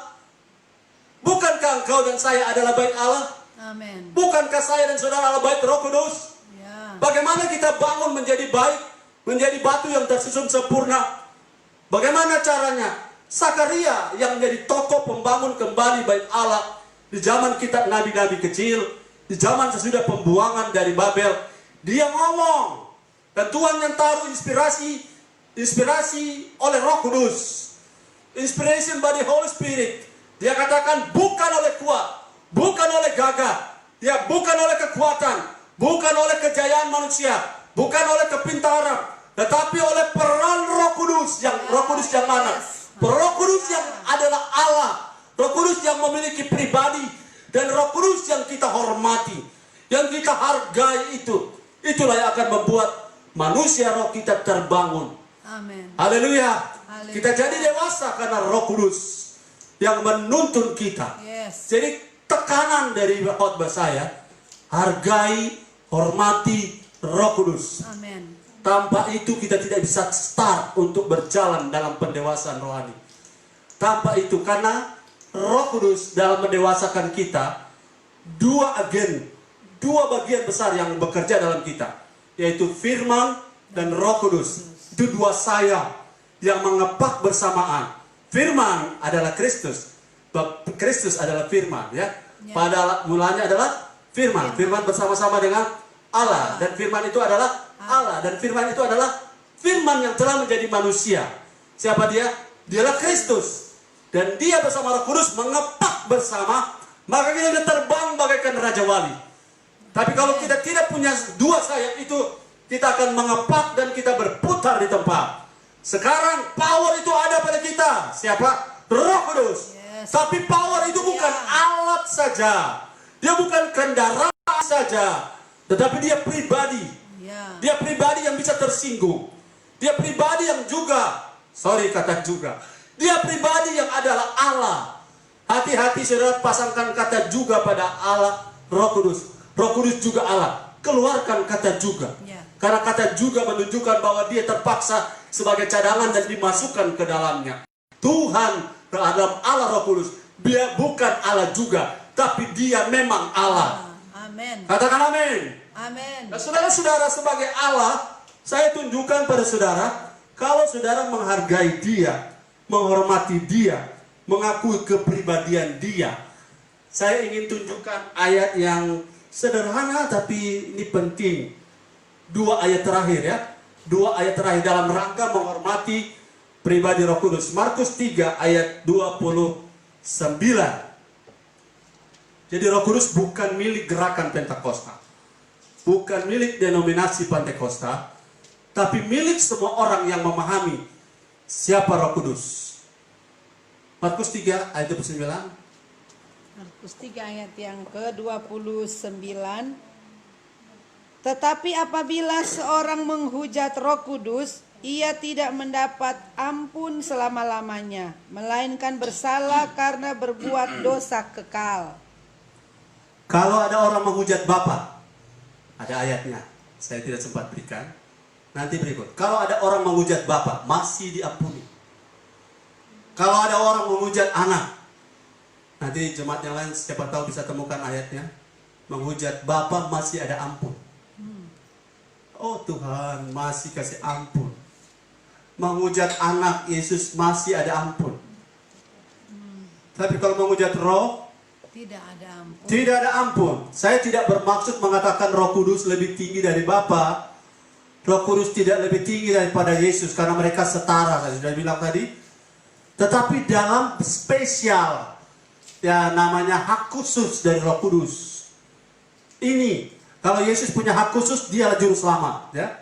Bukankah engkau dan saya adalah bait Allah?
Amin.
Bukankah saya dan saudara adalah bait Roh Kudus?
Ya.
Bagaimana kita bangun menjadi baik, menjadi batu yang tersusun sempurna? Bagaimana caranya? Sakaria yang menjadi tokoh pembangun kembali bait Allah di zaman kitab nabi-nabi kecil, di zaman sesudah pembuangan dari Babel, dia ngomong. Dan Tuhan yang taruh inspirasi oleh Roh Kudus, inspiration by the Holy Spirit. Dia katakan bukan oleh kuat, bukan oleh gagah, ya, bukan oleh kekuatan, bukan oleh kejayaan manusia, bukan oleh kepintaran, tetapi oleh peran Roh Kudus. Yang Roh Kudus yang mana? Roh Kudus yang adalah Allah, Roh Kudus yang memiliki pribadi, dan Roh Kudus yang kita hormati, yang kita hargai itu. Itulah yang akan membuat manusia roh kita terbangun.
Amin.
Haleluya.
Haleluya.
Kita jadi dewasa karena Roh Kudus yang menuntun kita.
Yes.
Jadi tekanan dari khotbah saya, hargai, hormati Roh Kudus.
Amin.
Tanpa itu kita tidak bisa start untuk berjalan dalam pendewasaan rohani. Tanpa itu, karena Roh Kudus dalam mendewasakan kita, 2 bagian besar yang bekerja dalam kita, yaitu firman dan Roh Kudus. Itu 2 sayap yang mengepak bersamaan. Firman adalah Kristus, Kristus adalah firman, ya. Pada mulanya adalah firman. Firman bersama-sama dengan Allah, dan firman itu adalah Allah, dan firman itu adalah firman yang telah menjadi manusia. Siapa dia? Dialah Kristus. Dan dia bersama Roh Kudus mengepak bersama, maka kita bisa terbang bagaikan Raja Wali. Tapi kalau kita tidak punya 2 sayap itu, kita akan mengepak dan kita berputar di tempat. Sekarang power itu ada pada kita. Siapa? Roh Kudus.
Yes.
Tapi power itu bukan alat saja. Dia bukan kendaraan saja, tetapi dia pribadi.
Ya.
Dia pribadi yang bisa tersinggung. Dia pribadi yang juga, dia pribadi yang adalah Allah. Hati-hati saudara, pasangkan kata juga pada Allah, Roh Kudus. Roh Kudus juga Allah. Keluarkan kata juga.
Ya.
Karena kata juga menunjukkan bahwa dia terpaksa sebagai cadangan dan dimasukkan ke dalamnya. Tuhan dalam Allah Roh Kudus, dia bukan Allah juga, tapi dia memang Allah.
Amin.
Katakan amin.
Amin.
Nah, saudara-saudara, sebagai Allah, saya tunjukkan pada saudara, Kalau saudara menghargai dia, menghormati dia, mengakui kepribadian dia, saya ingin tunjukkan ayat yang sederhana tapi ini penting. 2 ayat terakhir ya. 2 ayat terakhir dalam rangka menghormati pribadi Roh Kudus. Markus 3 ayat 29. Jadi Roh Kudus bukan milik gerakan Pentakosta, bukan milik denominasi Pentakosta, tapi milik semua orang yang memahami siapa Roh Kudus. Markus 3 ayat 29.
Markus 3 ayat yang ke-29. Tetapi apabila seorang menghujat Roh Kudus, ia tidak mendapat ampun selama-lamanya, melainkan bersalah karena berbuat dosa kekal.
Kalau ada orang menghujat Bapa, ada ayatnya, saya tidak sempat berikan. Nanti berikut. Kalau ada orang menghujat Bapa, masih diampuni. Kalau ada orang menghujat anak, nanti jemaat yang lain siapa tahu bisa temukan ayatnya. Menghujat Bapa masih ada ampun. Oh Tuhan, masih kasih ampun. Menghujat anak, Yesus masih ada ampun. Tapi kalau menghujat Roh,
Tidak ada ampun.
tidak ada ampun. Saya tidak bermaksud mengatakan Roh Kudus lebih tinggi dari Bapa. Roh Kudus tidak lebih tinggi daripada Yesus karena mereka setara, saya sudah bilang tadi. Tetapi dalam spesial, ya namanya hak khusus dari Roh Kudus. Ini, kalau Yesus punya hak khusus, dia juru selamat, ya.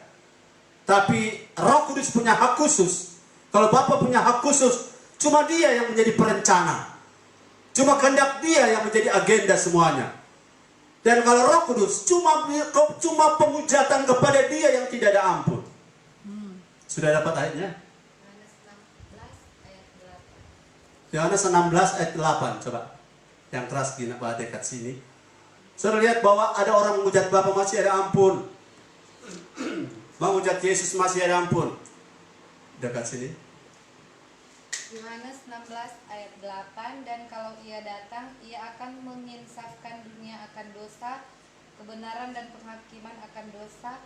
Tapi Roh Kudus punya hak khusus. Kalau Bapa punya hak khusus, cuma dia yang menjadi perencana. Cuma kehendak dia yang menjadi agenda semuanya. Dan kalau Roh Kudus cuma penghujatan kepada dia yang tidak ada ampun. Sudah dapat ayatnya? Yohanes 16 ayat 8. Coba. Yang keras gini, Pak, dekat sini. Saudara lihat bahwa ada orang menghujat Bapa masih ada ampun. Menghujat Yesus masih ada ampun. Dekat sini.
Yohanes 16 ayat 8, dan kalau ia datang, ia akan menginsafkan dunia akan dosa, kebenaran dan penghakiman akan dosa.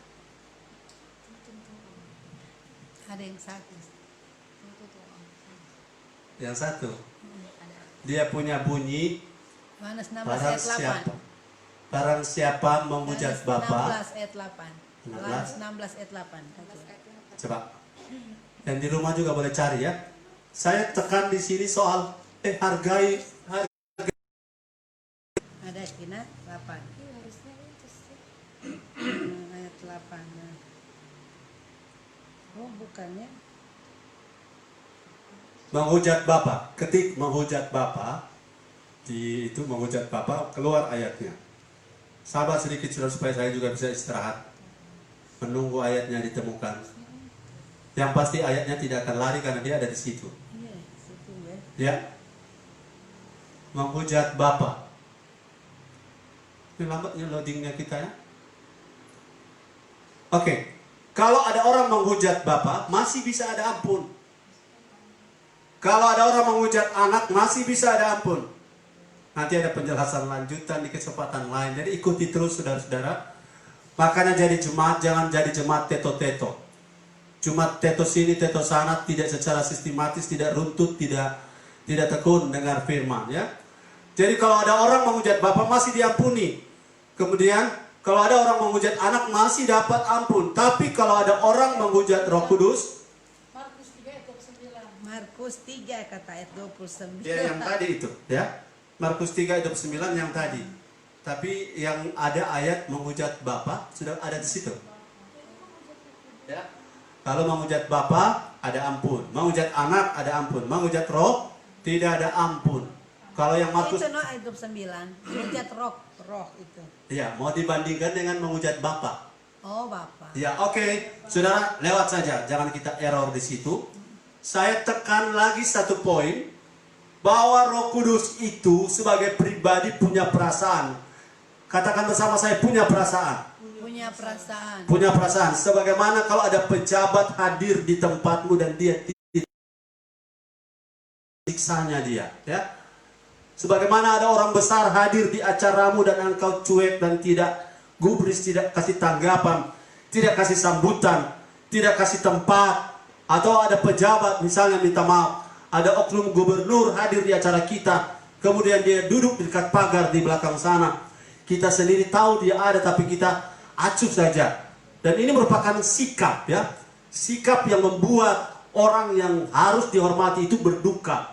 Ada yang satu.
Yang satu. Dia punya bunyi.
Yohanes 16
Barang
ayat 8.
siapa, barang siapa menghujat
Yohanes
Bapa.
16 ayat 8. Yohanes 16 ayat 8.
Coba. Dan di rumah juga boleh cari ya. Saya tekan di sini soal hargai.
Ada Kina 8. Ayat 8. Nah. Oh, bukannya.
Menghujat Bapa. Ketik menghujat Bapa. Di itu menghujat Bapa, keluar ayatnya. Sabar sedikit supaya saya juga bisa istirahat. Menunggu ayatnya ditemukan. Yang pasti ayatnya tidak akan lari karena dia ada di situ.
Iya, situ ya.
Ya. Menghujat Bapa. Ini lambatnya loadingnya kita ya. Oke. Kalau ada orang menghujat Bapa, masih bisa ada ampun. Kalau ada orang menghujat anak, masih bisa ada ampun. Nanti ada penjelasan lanjutan di kesempatan lain. Jadi ikuti terus saudara-saudara. Makanya jadi jemaat, jangan jadi jemaat teto-teto. Cuma teto sini, teto sana, tidak secara sistematis, tidak runtut, tidak tekun dengar firman ya. Jadi kalau ada orang menghujat Bapa masih diampuni. Kemudian kalau ada orang menghujat anak masih dapat ampun. Tapi kalau ada orang menghujat Roh Kudus,
Markus 3 kata ayat 29.
ya yang tadi itu ya. Markus 3 ayat 29 yang tadi. Tapi yang ada ayat menghujat Bapa sudah ada di situ. Ya. Kalau menghujat Bapa ada ampun, menghujat anak ada ampun, menghujat Roh tidak ada ampun. Kalau yang Markus
itu no ayat 29. Menghujat roh itu.
ya mau dibandingkan dengan menghujat Bapa.
Oh, Bapak.
Ya, oke. Saudara, lewat saja. Jangan kita error di situ. Saya tekan lagi satu poin bahwa Roh Kudus itu sebagai pribadi punya perasaan. Katakan bersama saya, punya perasaan.
Punya perasaan.
Punya perasaan. Sebagaimana kalau ada pejabat hadir di tempatmu dan dia siksanya dia, ya. Sebagaimana ada orang besar hadir di acaramu dan engkau cuek dan tidak gubris, tidak kasih tanggapan, tidak kasih sambutan, tidak kasih tempat, atau ada pejabat misalnya minta maaf, ada oknum gubernur hadir di acara kita, kemudian dia duduk di dekat pagar di belakang sana, kita sendiri tahu dia ada tapi kita acuh saja. Dan ini merupakan sikap ya, sikap yang membuat orang yang harus dihormati itu berduka.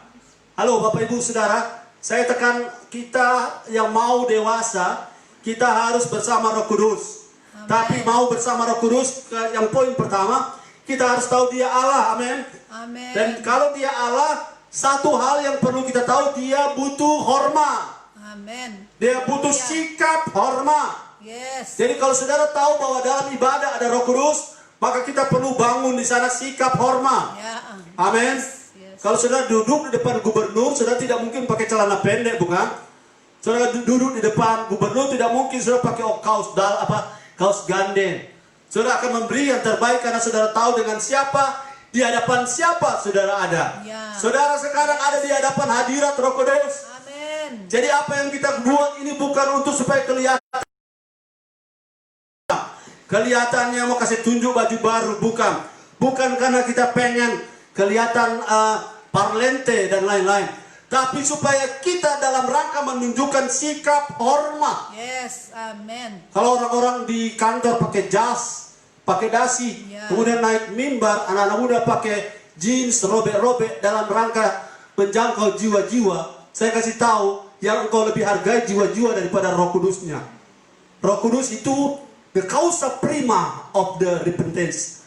Halo Bapak Ibu Saudara, saya tekan kita yang mau dewasa, kita harus bersama Roh Kudus. Tapi mau bersama Roh Kudus, yang poin pertama, kita harus tahu dia Allah, amin.
Amin.
Dan kalau dia Allah, satu hal yang perlu kita tahu, dia butuh hormat.
Amin.
Dia butuh sikap hormat.
Yes.
Jadi kalau saudara tahu bahwa dalam ibadah ada Roh Kudus, maka kita perlu bangun di sana sikap hormat.
Ya.
Amin.
Yes.
Kalau saudara duduk di depan gubernur, saudara tidak mungkin pakai celana pendek, bukan? Saudara duduk di depan gubernur, tidak mungkin saudara pakai kaos ganden. Saudara akan memberi yang terbaik karena saudara tahu dengan siapa, di hadapan siapa saudara ada.
Ya.
Saudara sekarang ada di hadapan hadirat Roh Kudus.
Amin.
Jadi apa yang kita buat ini bukan untuk supaya kelihatannya mau kasih tunjuk baju baru, bukan. Bukan karena kita pengen kelihatan parlente dan lain-lain, tapi supaya kita dalam rangka menunjukkan sikap hormat.
Yes. Amin.
Kalau orang-orang di kantor pakai jas, pakai dasi,
Ya.
kemudian naik mimbar, anak-anak muda pakai jeans, robek-robek dalam rangka menjangkau jiwa-jiwa, saya kasih tahu yang engkau lebih hargai jiwa-jiwa daripada Roh Kudusnya. Roh Kudus itu the causa prima of the repentance,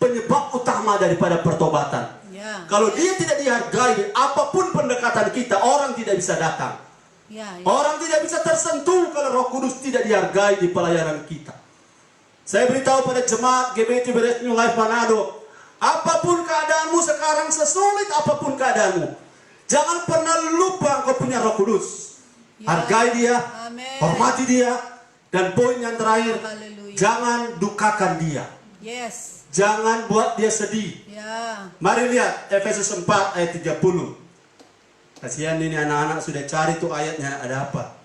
penyebab utama daripada pertobatan.
Ya.
Kalau dia tidak dihargai, apapun pendekatan kita, orang tidak bisa datang.
Ya.
Orang tidak bisa tersentuh kalau Roh Kudus tidak dihargai di pelayanan kita. Saya beritahu pada jemaat GBT Beres New Life Manado, apapun keadaanmu sekarang, sesulit apapun keadaanmu, jangan pernah lupa engkau punya Roh Kudus.
Ya.
Hargai dia,
Amin.
hormati dia, dan poin yang terakhir,
Haleluya.
jangan dukakan dia.
Yes.
Jangan buat dia sedih.
Ya.
Mari lihat Efesus 4 ayat 30. Kasihan ini anak-anak sudah cari tuh ayatnya, ada apa?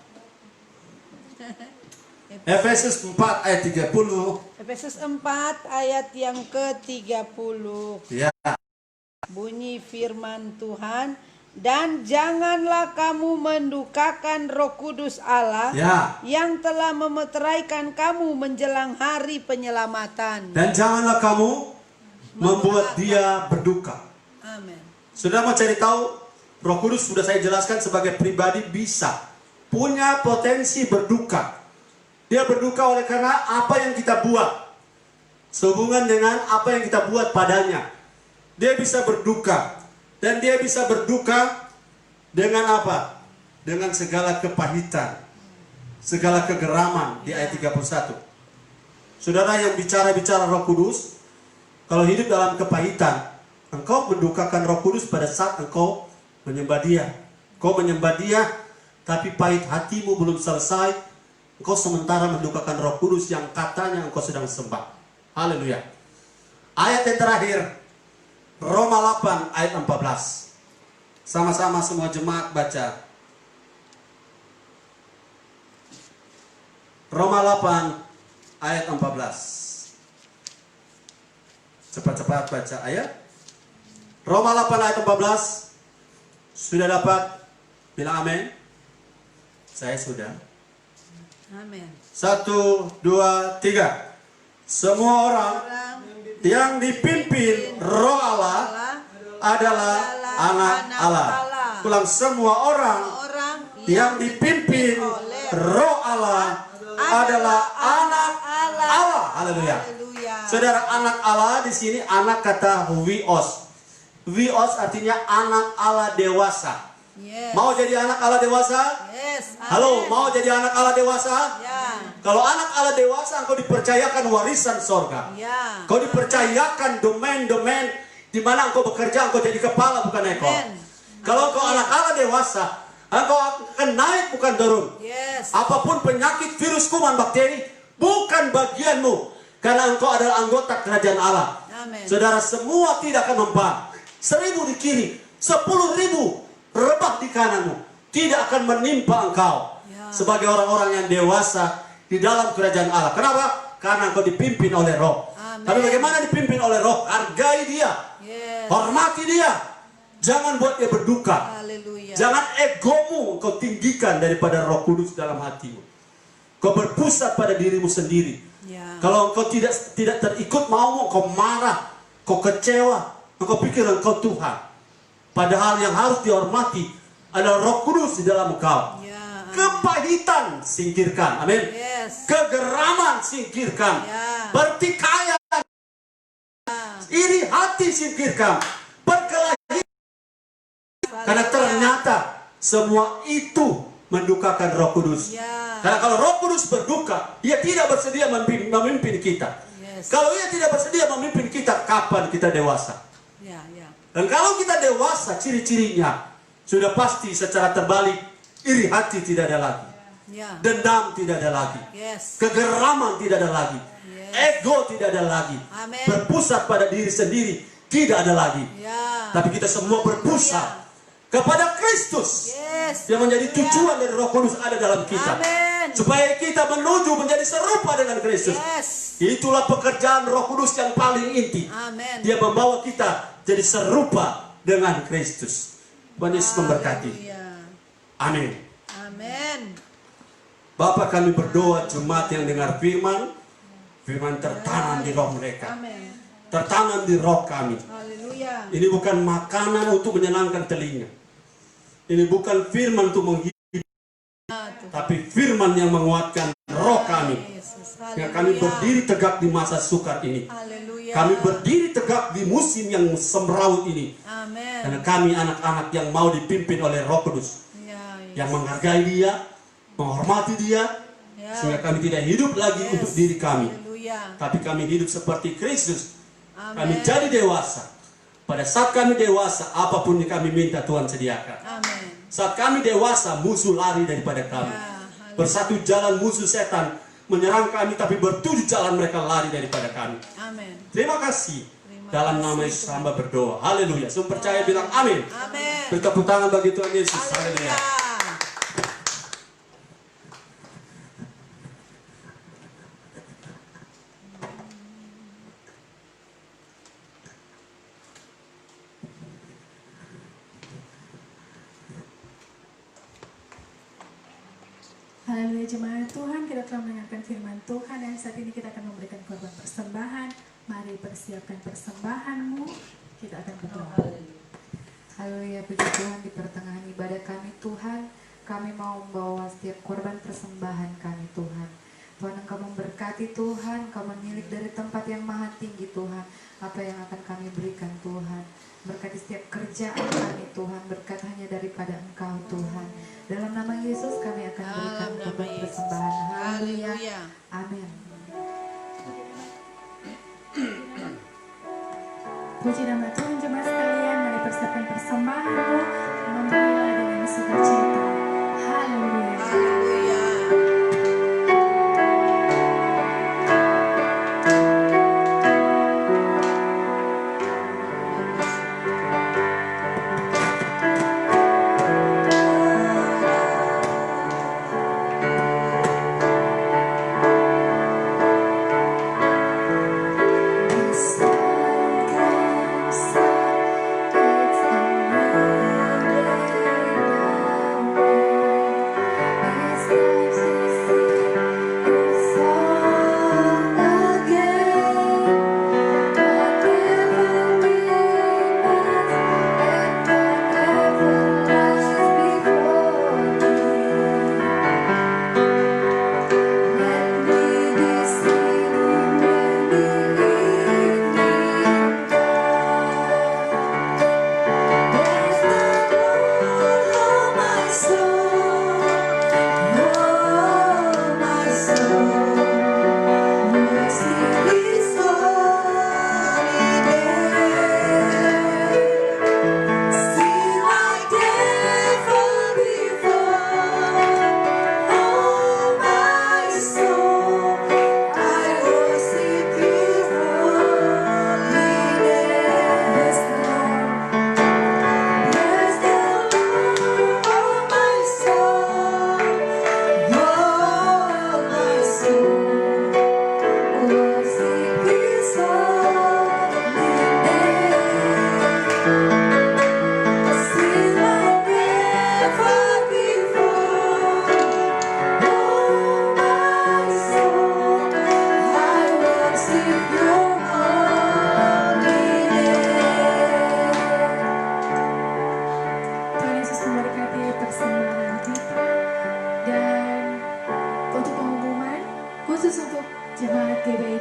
Efesus 4 ayat 30.
Efesus 4 ayat yang ke-30.
Ya.
Bunyi firman Tuhan, dan janganlah kamu mendukakan Roh Kudus Allah
Ya.
yang telah memeteraikan kamu menjelang hari penyelamatan.
Dan janganlah kamu membuat dia berduka.
Amin.
Sudah mau cari tahu, Roh Kudus sudah saya jelaskan sebagai pribadi bisa punya potensi berduka. Dia berduka oleh karena apa yang kita buat, sehubungan dengan apa yang kita buat padanya. Dia bisa berduka. Dan dia bisa berduka dengan apa? Dengan segala kepahitan, segala kegeraman di ayat 31. Saudara yang bicara-bicara Roh Kudus, kalau hidup dalam kepahitan, engkau mendukakan Roh Kudus pada saat engkau menyembah dia. Engkau menyembah dia, tapi pahit hatimu belum selesai, engkau sementara mendukakan Roh Kudus yang katanya engkau sedang sembah. Haleluya. Ayat yang terakhir, Roma 8 ayat 14. Sama-sama semua jemaat baca. Roma 8 ayat 14. Cepat-cepat baca ayat. Roma 8 ayat 14. Sudah dapat? Bilang amin. Saya sudah.
Amin.
1, 2, 3. Semua orang yang dipimpin Roh Allah adalah anak Allah. Ulang, semua orang yang dipimpin Roh Allah adalah anak Allah. Haleluya. Saudara, anak Allah di sini anak kata wios. Wios artinya anak Allah dewasa.
Yes.
Mau jadi anak Allah dewasa?
Yes.
Halo, mau jadi anak Allah dewasa?
Ya.
Kalau anak Allah dewasa, engkau dipercayakan warisan sorga.
Ya.
Kau dipercayakan domain-domain di mana engkau bekerja, engkau jadi kepala bukan ekor.
Amen.
Kalau engkau anak Allah dewasa, engkau akan naik bukan turun.
Yes.
Apapun penyakit, virus, kuman, bakteri, bukan bagianmu. Karena engkau adalah anggota kerajaan Allah.
Amen.
Saudara, semua tidak akan mempan. 1000 di kiri, 10.000 rebah di kananmu, tidak akan menimpa engkau.
Ya.
Sebagai orang-orang yang dewasa di dalam kerajaan Allah. Kenapa? Karena engkau dipimpin oleh Roh.
Amen.
Tapi bagaimana dipimpin oleh Roh? Hargai dia,
Yes.
hormati dia. Jangan buat dia berduka.
Haleluya.
Jangan egomu kau tinggikan daripada Roh Kudus dalam hatimu. Kau berpusat pada dirimu sendiri.
Ya.
Kalau engkau tidak terikut maumu, kau marah, kau kecewa, engkau pikir engkau Tuhan. Padahal yang harus dihormati adalah Roh Kudus di dalam engkau.
Ya.
Kepahitan singkirkan, amin.
Yes.
Kegeraman singkirkan,
Ya.
pertikaian, iri hati singkirkan, perkelahian. Karena ternyata semua itu mendukakan Roh Kudus.
Ya.
Karena kalau Roh Kudus berduka, dia tidak bersedia memimpin kita.
Yes.
Kalau ia tidak bersedia memimpin kita, kapan kita dewasa?
Ya, ya.
Dan kalau kita dewasa, ciri-cirinya sudah pasti secara terbalik, iri hati tidak ada lagi,
Ya.
dendam tidak ada lagi,
Yes.
kegeraman tidak ada lagi,
Yes.
ego tidak ada lagi,
Amin.
berpusat pada diri sendiri tidak ada lagi.
Ya.
Tapi kita semua berpusat kepada Kristus
Yes.
yang menjadi tujuan dari Roh Kudus ada dalam kita,
Amin.
supaya kita menuju menjadi serupa dengan Kristus.
Yes.
Itulah pekerjaan Roh Kudus yang paling inti.
Amin.
Dia membawa kita jadi serupa dengan Kristus. Tuhan Yesus memberkati.
Haleluya.
Amin.
Amin.
Bapa, kami berdoa jemaat yang dengar firman, firman tertanam di roh mereka,
Amin.
tertanam di roh kami.
Haleluya.
Ini bukan makanan untuk menyenangkan telinga. Ini bukan firman untuk menghibur, tapi firman yang menguatkan roh kami.
Yesus.
Ya, kami berdiri tegak di masa sukar ini.
Haleluya.
Kami berdiri tegak di musim yang semraut ini.
Amin.
Karena kami anak-anak yang mau dipimpin oleh Roh Kudus,
Ya,
yang menghargai dia, menghormati dia,
ya.
sehingga kami tidak hidup lagi
Yes.
untuk diri kami,
Haleluya.
tapi kami hidup seperti Kristus.
Amin.
Kami jadi dewasa. Pada saat kami dewasa, apapun yang kami minta Tuhan sediakan.
Amin.
Saat kami dewasa, musuh lari daripada kami.
Ya, haleluya.
Bersatu jalan musuh setan menyerang kami, tapi bertujuh jalan mereka lari daripada kami.
Amin.
Terima kasih.
Terima
Dalam
kasih,
nama Yesus
Tuhan.
hamba berdoa. Haleluya. Semua percaya bilang amin.
Amin.
Beri tepuk tangan bagi Tuhan Yesus. Haleluya.
Haleluya.
Haleluya jemaat Tuhan, kita telah mendengarkan firman Tuhan dan saat ini kita akan memberikan korban persembahan. Mari persiapkan persembahanmu, kita akan berdoa.
Haleluya, puji Tuhan, di pertengahan ibadah kami Tuhan, kami mau membawa setiap korban persembahan kami Tuhan. Tuhan, Engkau memberkati Tuhan, Engkau menilik dari tempat yang maha tinggi Tuhan, apa yang akan kami berikan Tuhan. Berkati setiap kerjaan kami Tuhan, berkat hanya daripada Engkau Tuhan. Dalam nama Yesus kami akan berikan
Dalam nama
korban
Yesus.
persembahan. Haleluya.
Haleluya.
Amin.
Puji nama Tuhan jemaat sekalian, mari persiapkan persembahanmu, memberilah dengan sukacita. Haleluya.
Haleluya.
Besarkan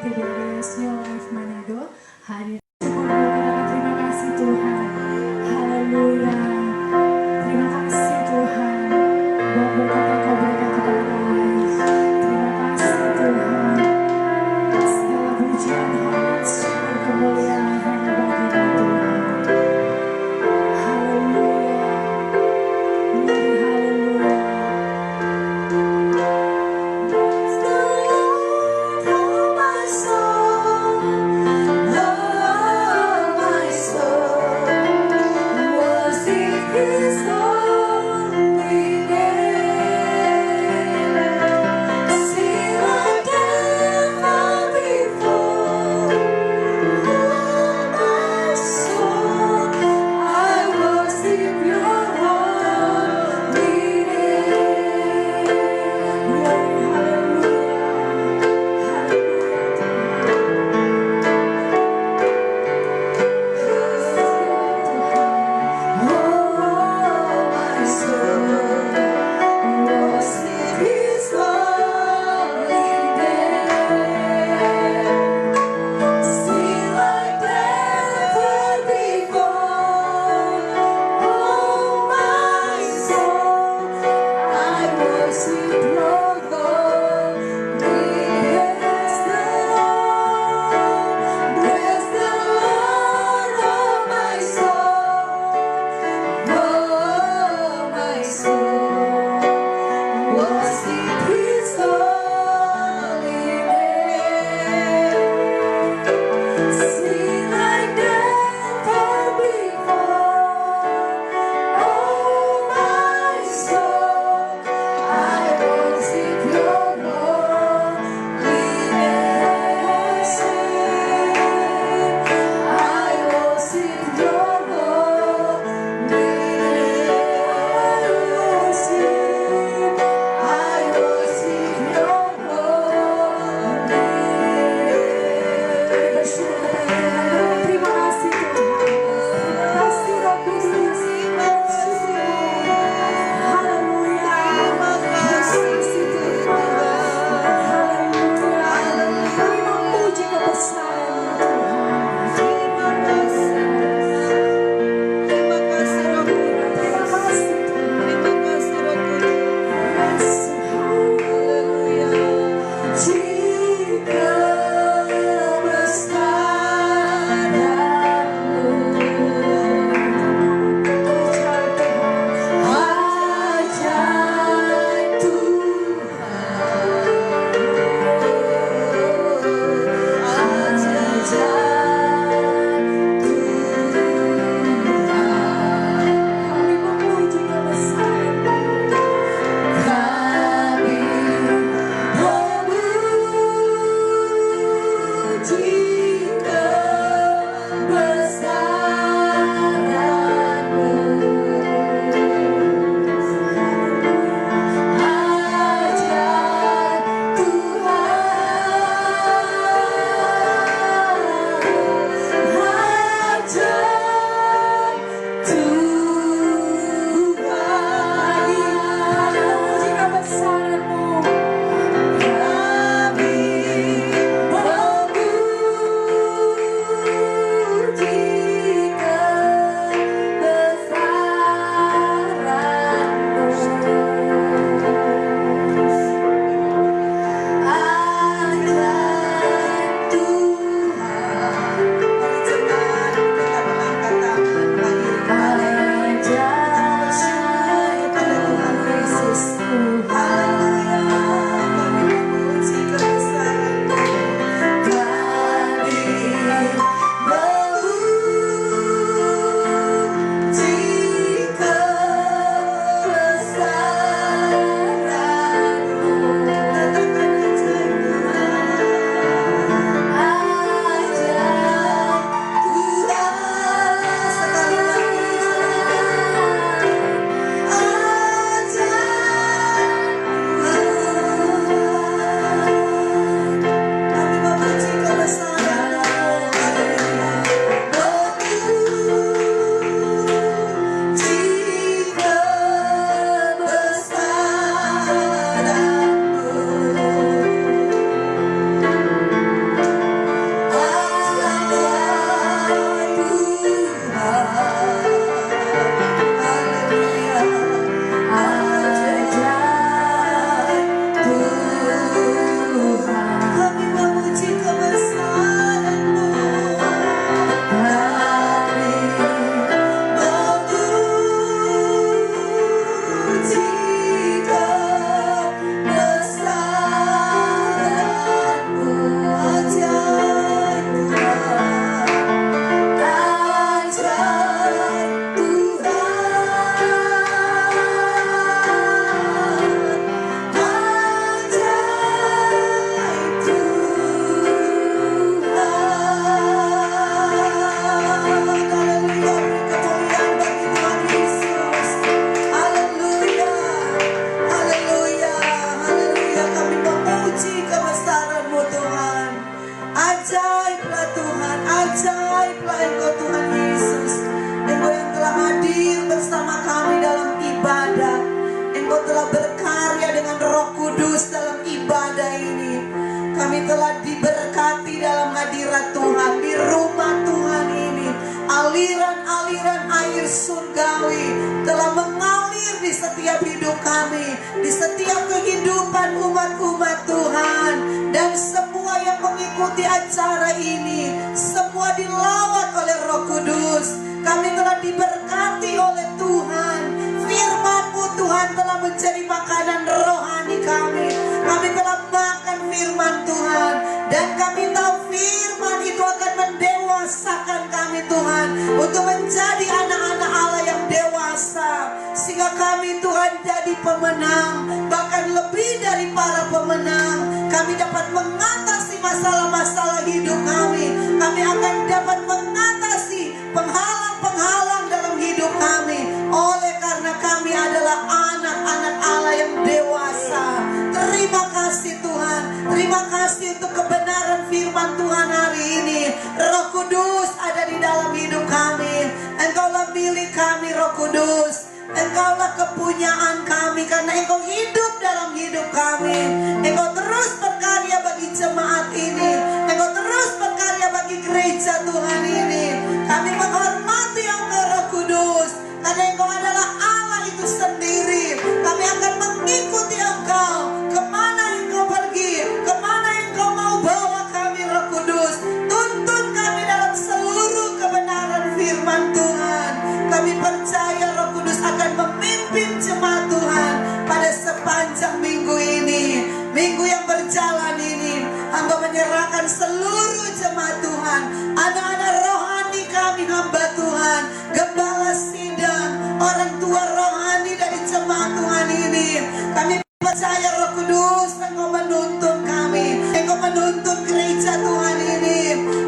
TBS New Life Manado hadir. Terima kasih Tuhan. Haleluya. Terima kasih Tuhan buat berkat yang kau berikan kepada kami. Terima kasih Tuhan. Segala pujian, hormat, syukur, kemuliaan hanya bagi-Mu Tuhan. Haleluya. Glory, haleluya. Bless the Lord, oh my soul, oh my soul. Worship His holy name. Sing like never before. Oh my soul, I worship Your holy name. Glory, hallelujah, hallelujah. Oh my soul, worship His holy name. Sing like never before. Oh my soul, I worship Your holy name. Bless the Lord, oh my soul, oh my soul. Worship His holy name. Sing like never before. Oh my soul, I worship
setiap hidup kami, di setiap kehidupan umat-umat Tuhan. Dan semua yang mengikuti acara ini, semua dilawat oleh Roh Kudus. Kami telah diberkati oleh Tuhan. Firman-Mu Tuhan telah menjadi makanan rohani kami. Kami telah makan firman Tuhan, dan kami tahu firman itu akan mendewasakan kami Tuhan, untuk menjadi anak-anak Allah yang dewasa, sehingga kami Tuhan jadi pemenang, bahkan lebih dari para pemenang. Kami dapat mengatasi masalah-masalah hidup kami. Kami akan dapat mengatasi penghalang-penghalang dalam hidup kami, oleh karena kami adalah anak-anak Allah yang dewasa. Terima kasih Tuhan. Terima kasih untuk kebenaran firman Tuhan hari ini. Roh Kudus ada di dalam hidup kami. Engkaulah milik kami Roh Kudus. Engkaulah kepunyaan kami, karena Engkau hidup dalam hidup kami. Engkau terus berkarya bagi jemaat ini. Engkau terus berkarya bagi gereja Tuhan ini. Kami menghormati Engkau Roh Kudus, karena Engkau adalah Allah itu sendiri. Kami akan mengikuti Engkau kemana Engkau pergi, kemana Engkau mau bawa kami Roh Kudus. Tuntun kami dalam seluruh kebenaran firman Tuhan. Kami percaya Roh Kudus akan memimpin jemaat Tuhan pada sepanjang minggu ini. Minggu yang berjalan ini, hamba menyerahkan seluruh jemaat Tuhan, anak-anak rohani kami hamba Tuhan, gembala sidang, orang tua rohani dari jemaat Tuhan ini. Kami percaya Roh Kudus, Engkau menuntun kami, Engkau menuntun gereja Tuhan ini.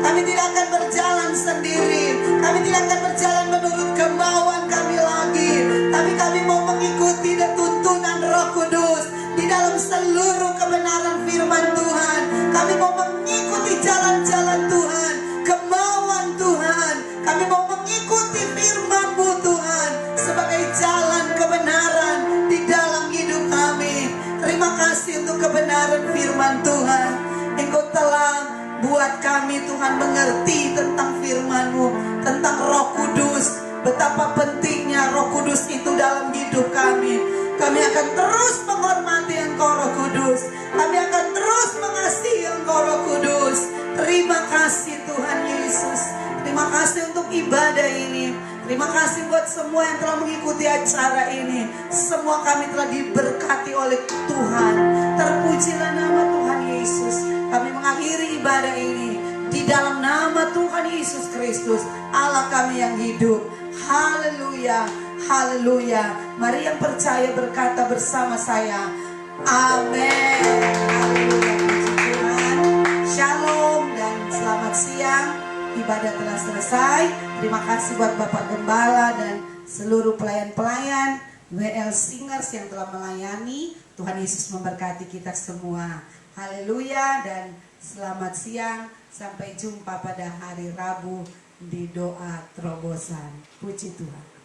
Kami tidak akan berjalan sendiri, kami tidak akan berjalan menurut kemauan kami lagi, tapi kami mau mengikuti tuntunan Roh Kudus di dalam seluruh kebenaran firman Tuhan. Kami mau mengikuti jalan-jalan Tuhan, kemauan Tuhan. Kami mau mengikuti firman-Mu Tuhan sebagai jalan kebenaran di dalam hidup kami. Terima kasih untuk kebenaran firman Tuhan. Engkau telah buat kami Tuhan mengerti tentang firman-Mu, tentang Roh Kudus. Betapa pentingnya Roh Kudus itu dalam hidup kami. Kami akan terus menghormati Engkau Roh Kudus. Kami akan terus mengasihi Engkau Roh Kudus. Terima kasih Tuhan Yesus. Terima kasih untuk ibadah ini. Terima kasih buat semua yang telah mengikuti acara ini. Semua kami telah diberkati oleh Tuhan. Terpujilah nama Tuhan Yesus. Kami mengakhiri ibadah ini di dalam nama Tuhan Yesus Kristus, Allah kami yang hidup. Haleluya, haleluya. Mari yang percaya berkata bersama saya, amin. Haleluya, puji Tuhan. Shalom dan selamat siang. Ibadah telah selesai. Terima kasih buat Bapak Gembala dan seluruh pelayan-pelayan WL Singers yang telah melayani. Tuhan Yesus memberkati kita semua. Haleluya dan selamat siang. Sampai jumpa pada hari Rabu di doa terobosan. Puji Tuhan.